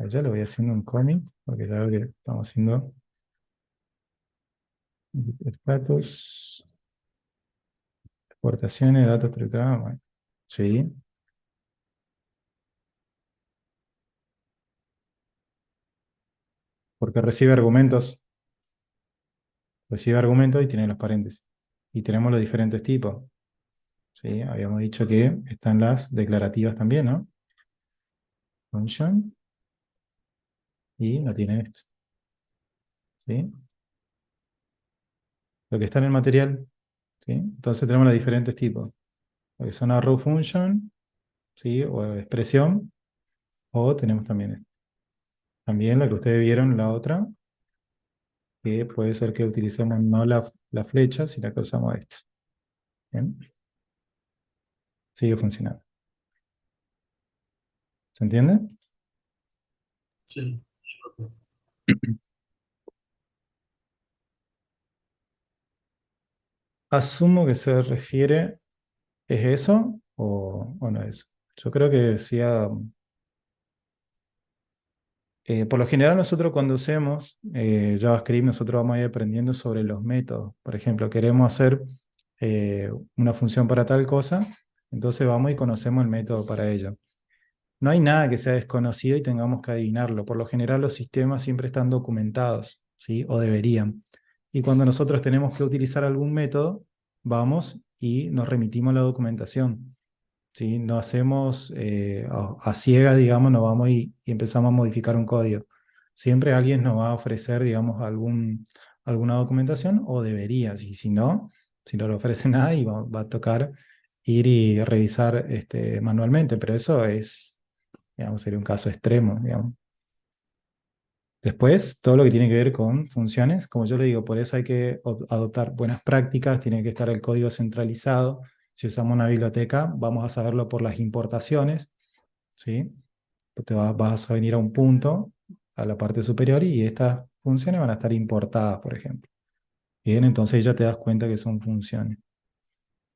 Ya lo voy haciendo un commit, porque ya veo que estamos haciendo status, exportaciones, datos tratados. Bueno, sí. Porque recibe argumentos y tiene los paréntesis. Y tenemos los diferentes tipos. ¿Sí? Habíamos dicho que están las declarativas también, ¿no? Function. Y no tiene esto. ¿Sí? Lo que está en el material. ¿Sí? Entonces tenemos los diferentes tipos. Lo que son arrow function, ¿sí? O expresión. O tenemos también esto. También la que ustedes vieron, la otra, que puede ser que utilicemos no la flecha, sino que usamos esto. ¿Bien? Sigue funcionando. ¿Se entiende?
Sí.
Asumo que se refiere, ¿es eso o no es? Yo creo que decía, por lo general nosotros cuando usemos JavaScript, nosotros vamos a ir aprendiendo sobre los métodos. Por ejemplo, queremos hacer una función para tal cosa, entonces vamos y conocemos el método para ello. No hay nada que sea desconocido y tengamos que adivinarlo. Por lo general los sistemas siempre están documentados, ¿sí? O deberían. Y cuando nosotros tenemos que utilizar algún método, vamos y nos remitimos a la documentación, ¿sí? No hacemos a ciega, digamos, no vamos y empezamos a modificar un código. Siempre alguien nos va a ofrecer, digamos, alguna documentación o debería. Si no, si no le ofrece nada y va a tocar ir y revisar manualmente, pero eso es, digamos, sería un caso extremo, digamos. Después, todo lo que tiene que ver con funciones, como yo le digo, por eso hay que adoptar buenas prácticas, tiene que estar el código centralizado. Si usamos una biblioteca, vamos a saberlo por las importaciones, ¿sí? Vas a venir a un punto, a la parte superior, y estas funciones van a estar importadas, por ejemplo. Bien, entonces ya te das cuenta que son funciones.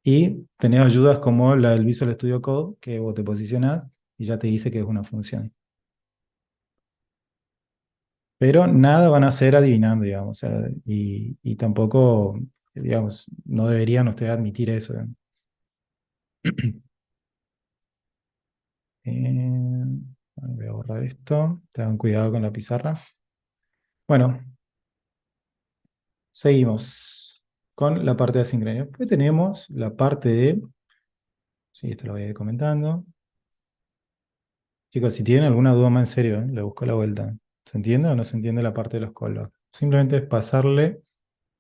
Y tenés ayudas como la del Visual Studio Code, que vos te posicionás y ya te dice que es una función. Pero nada van a hacer adivinando, digamos, o sea, y tampoco, digamos, no deberían ustedes admitir eso. Voy a borrar esto, tengan cuidado con la pizarra. Bueno, seguimos con la parte de asincronía. Después tenemos la parte de, sí, esto lo voy a ir comentando. Chicos, si tienen alguna duda más en serio, le busco la vuelta. ¿Se entiende o no se entiende la parte de los callbacks? Simplemente es pasarle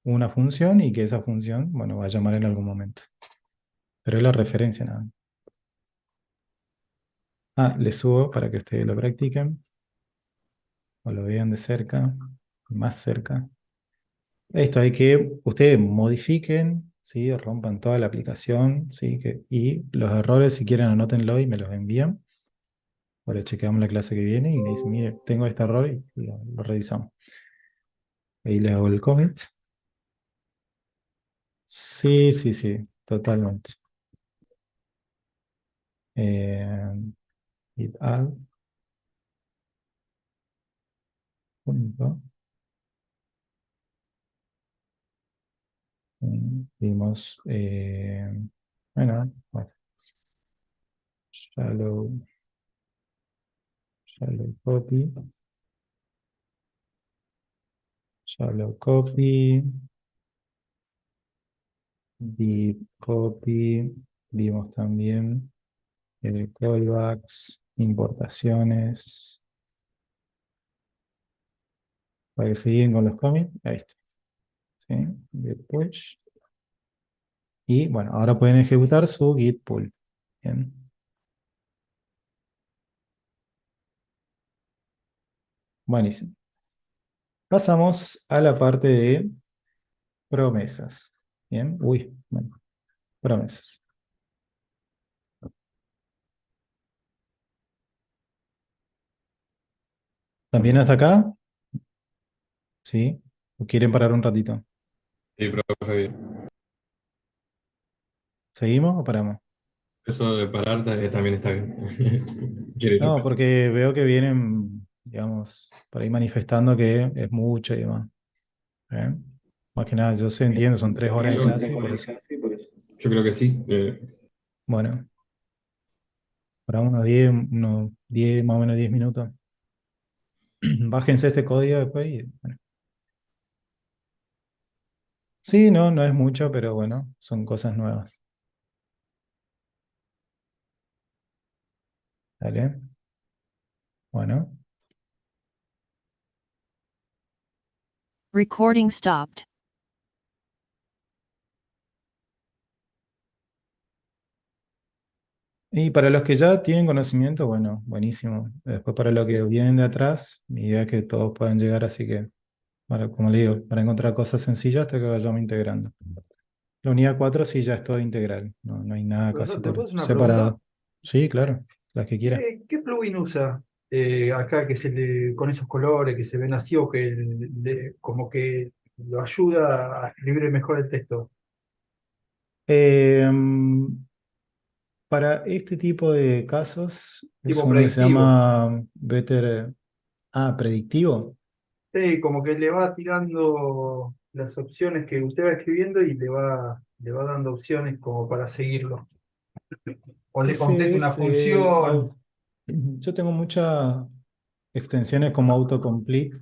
una función y que esa función, bueno, va a llamar en algún momento. Pero es la referencia nada más. Les subo para que ustedes lo practiquen o lo vean de cerca, más cerca. Esto hay que ustedes modifiquen, ¿sí? Rompan toda la aplicación, ¿sí? Y los errores, si quieren, anótenlo y me los envían. Ahora chequeamos la clase que viene y me dicen, mire, tengo este error y lo revisamos. Ahí les hago el commit. Sí, sí, sí, totalmente. Git add. Punto. Vimos, bueno, shallow copy, deep copy, vimos también callbacks, importaciones, para que se guíen con los commits, ahí está, ¿sí? Git push, y bueno, ahora pueden ejecutar su git pull, bien. Buenísimo. Pasamos a la parte de promesas. Bien, bueno, promesas. ¿También hasta acá? ¿Sí? ¿O quieren parar un ratito?
Sí, profe.
¿Seguimos o paramos?
Eso de parar también está bien. Quiero ir
No,
rápido.
porque veo que vienen digamos, por ahí manifestando que es mucho y demás. ¿Eh? Más que nada, yo sé, entiendo, son 3 horas de clase, por eso.
Yo creo que sí.
Bueno, para unos 10, más o menos 10 minutos. Bájense este código después y, bueno. Sí, no es mucho, pero bueno, son cosas nuevas. ¿Dale? Bueno.
Recording stopped.
Y para los que ya tienen conocimiento, bueno, buenísimo. Después para los que vienen de atrás, mi idea es que todos puedan llegar, así que, como le digo, para encontrar cosas sencillas hasta que vayamos integrando. La unidad 4 sí ya es todo integral, no hay nada
Profesor,
casi
¿te
por
puedo hacer una pregunta?
separado. Sí, claro, las que quiera.
¿Qué plugin usa acá con esos colores que se ven así o que como que lo ayuda a escribir mejor el texto?
Em, para este tipo de casos, es
Tipo
uno que se
predictivo.
llama Better. Predictivo.
Sí, como que le va tirando las opciones que usted va escribiendo y le va dando opciones como para seguirlo. O le
Ese
contesta una
es.
función.
Yo tengo muchas extensiones como autocomplete.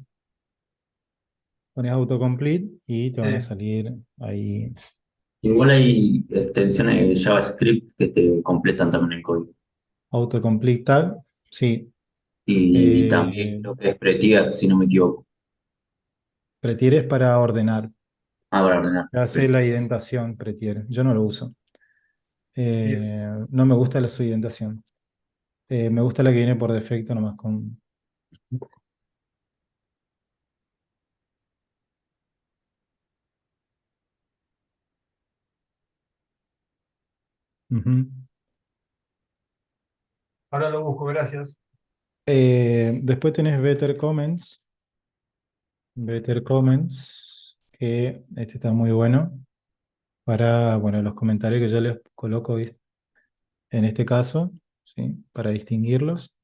Pones autocomplete y te van a
Sí.
salir ahí.
Igual hay extensiones de JavaScript que te completan también el código.
Autocomplete tag, sí.
Y también creo que es Prettier, si no me equivoco.
Pretieres para ordenar.
Para ordenar.
Hace la indentación, Pretier. Yo no lo uso.
Bien.
No me gusta su indentación. Me gusta la que viene por defecto nomás con. Ujú.
Ahora lo busco, gracias.
Después tenés Better Comments. Better Comments, que este está muy bueno para, bueno, los comentarios que yo les coloco en este caso, ¿sí? Para distinguirlos.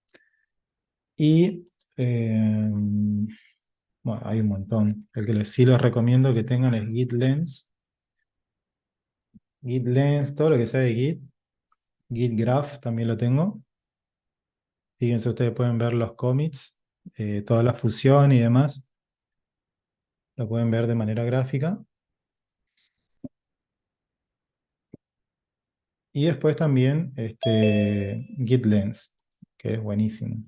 Y bueno, hay un montón. El que sí les recomiendo que tengan es Git Lens. Git Lens, todo lo que sea de Git. Git Graph también lo tengo. Fíjense, ustedes pueden ver los commits, toda la fusión y demás. Lo pueden ver de manera gráfica. Y después también Git Lens, que es buenísimo.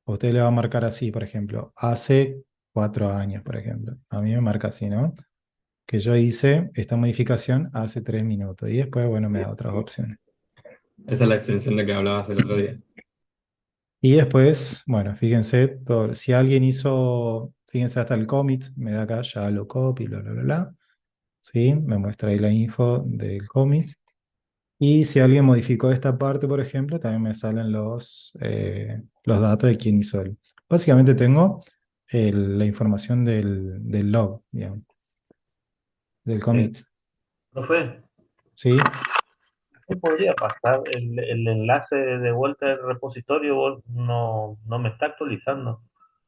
A usted le va a marcar así, por ejemplo, hace 4 años, por ejemplo. A mí me marca así, ¿no? Que yo hice esta modificación hace 3 minutos. Y después, bueno, me da otras opciones.
Esa es la extensión de que hablabas el otro día.
Y después, bueno, fíjense, si alguien hizo, fíjense hasta el commit, me da acá ya lo copy, bla, bla, bla, bla. ¿Sí? Me muestra ahí la info del commit. Y si alguien modificó esta parte, por ejemplo, también me salen los datos de quién hizo el. Básicamente tengo la información del log, digamos, del commit.
Profe,
¿Sí?
¿me podría pasar el enlace de vuelta del repositorio? No me está actualizando.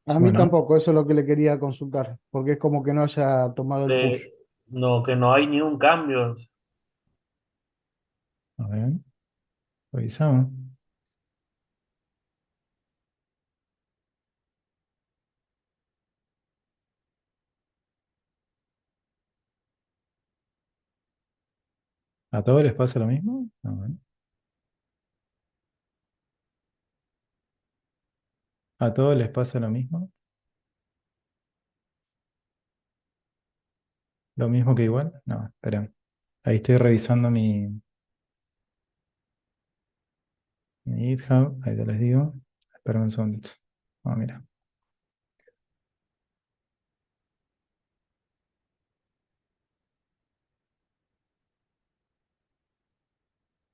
A mí
Bueno,
tampoco, eso es lo que le quería consultar, porque es como que no haya tomado el push.
No, que no hay ni un cambio.
a ver, revisamos. ¿A todos les pasa lo mismo? A ver. ¿A todos les pasa lo mismo? ¿Lo mismo que igual? No, espera. Ahí estoy revisando mi GitHub, ahí te les digo. Espera un segundito. Mira.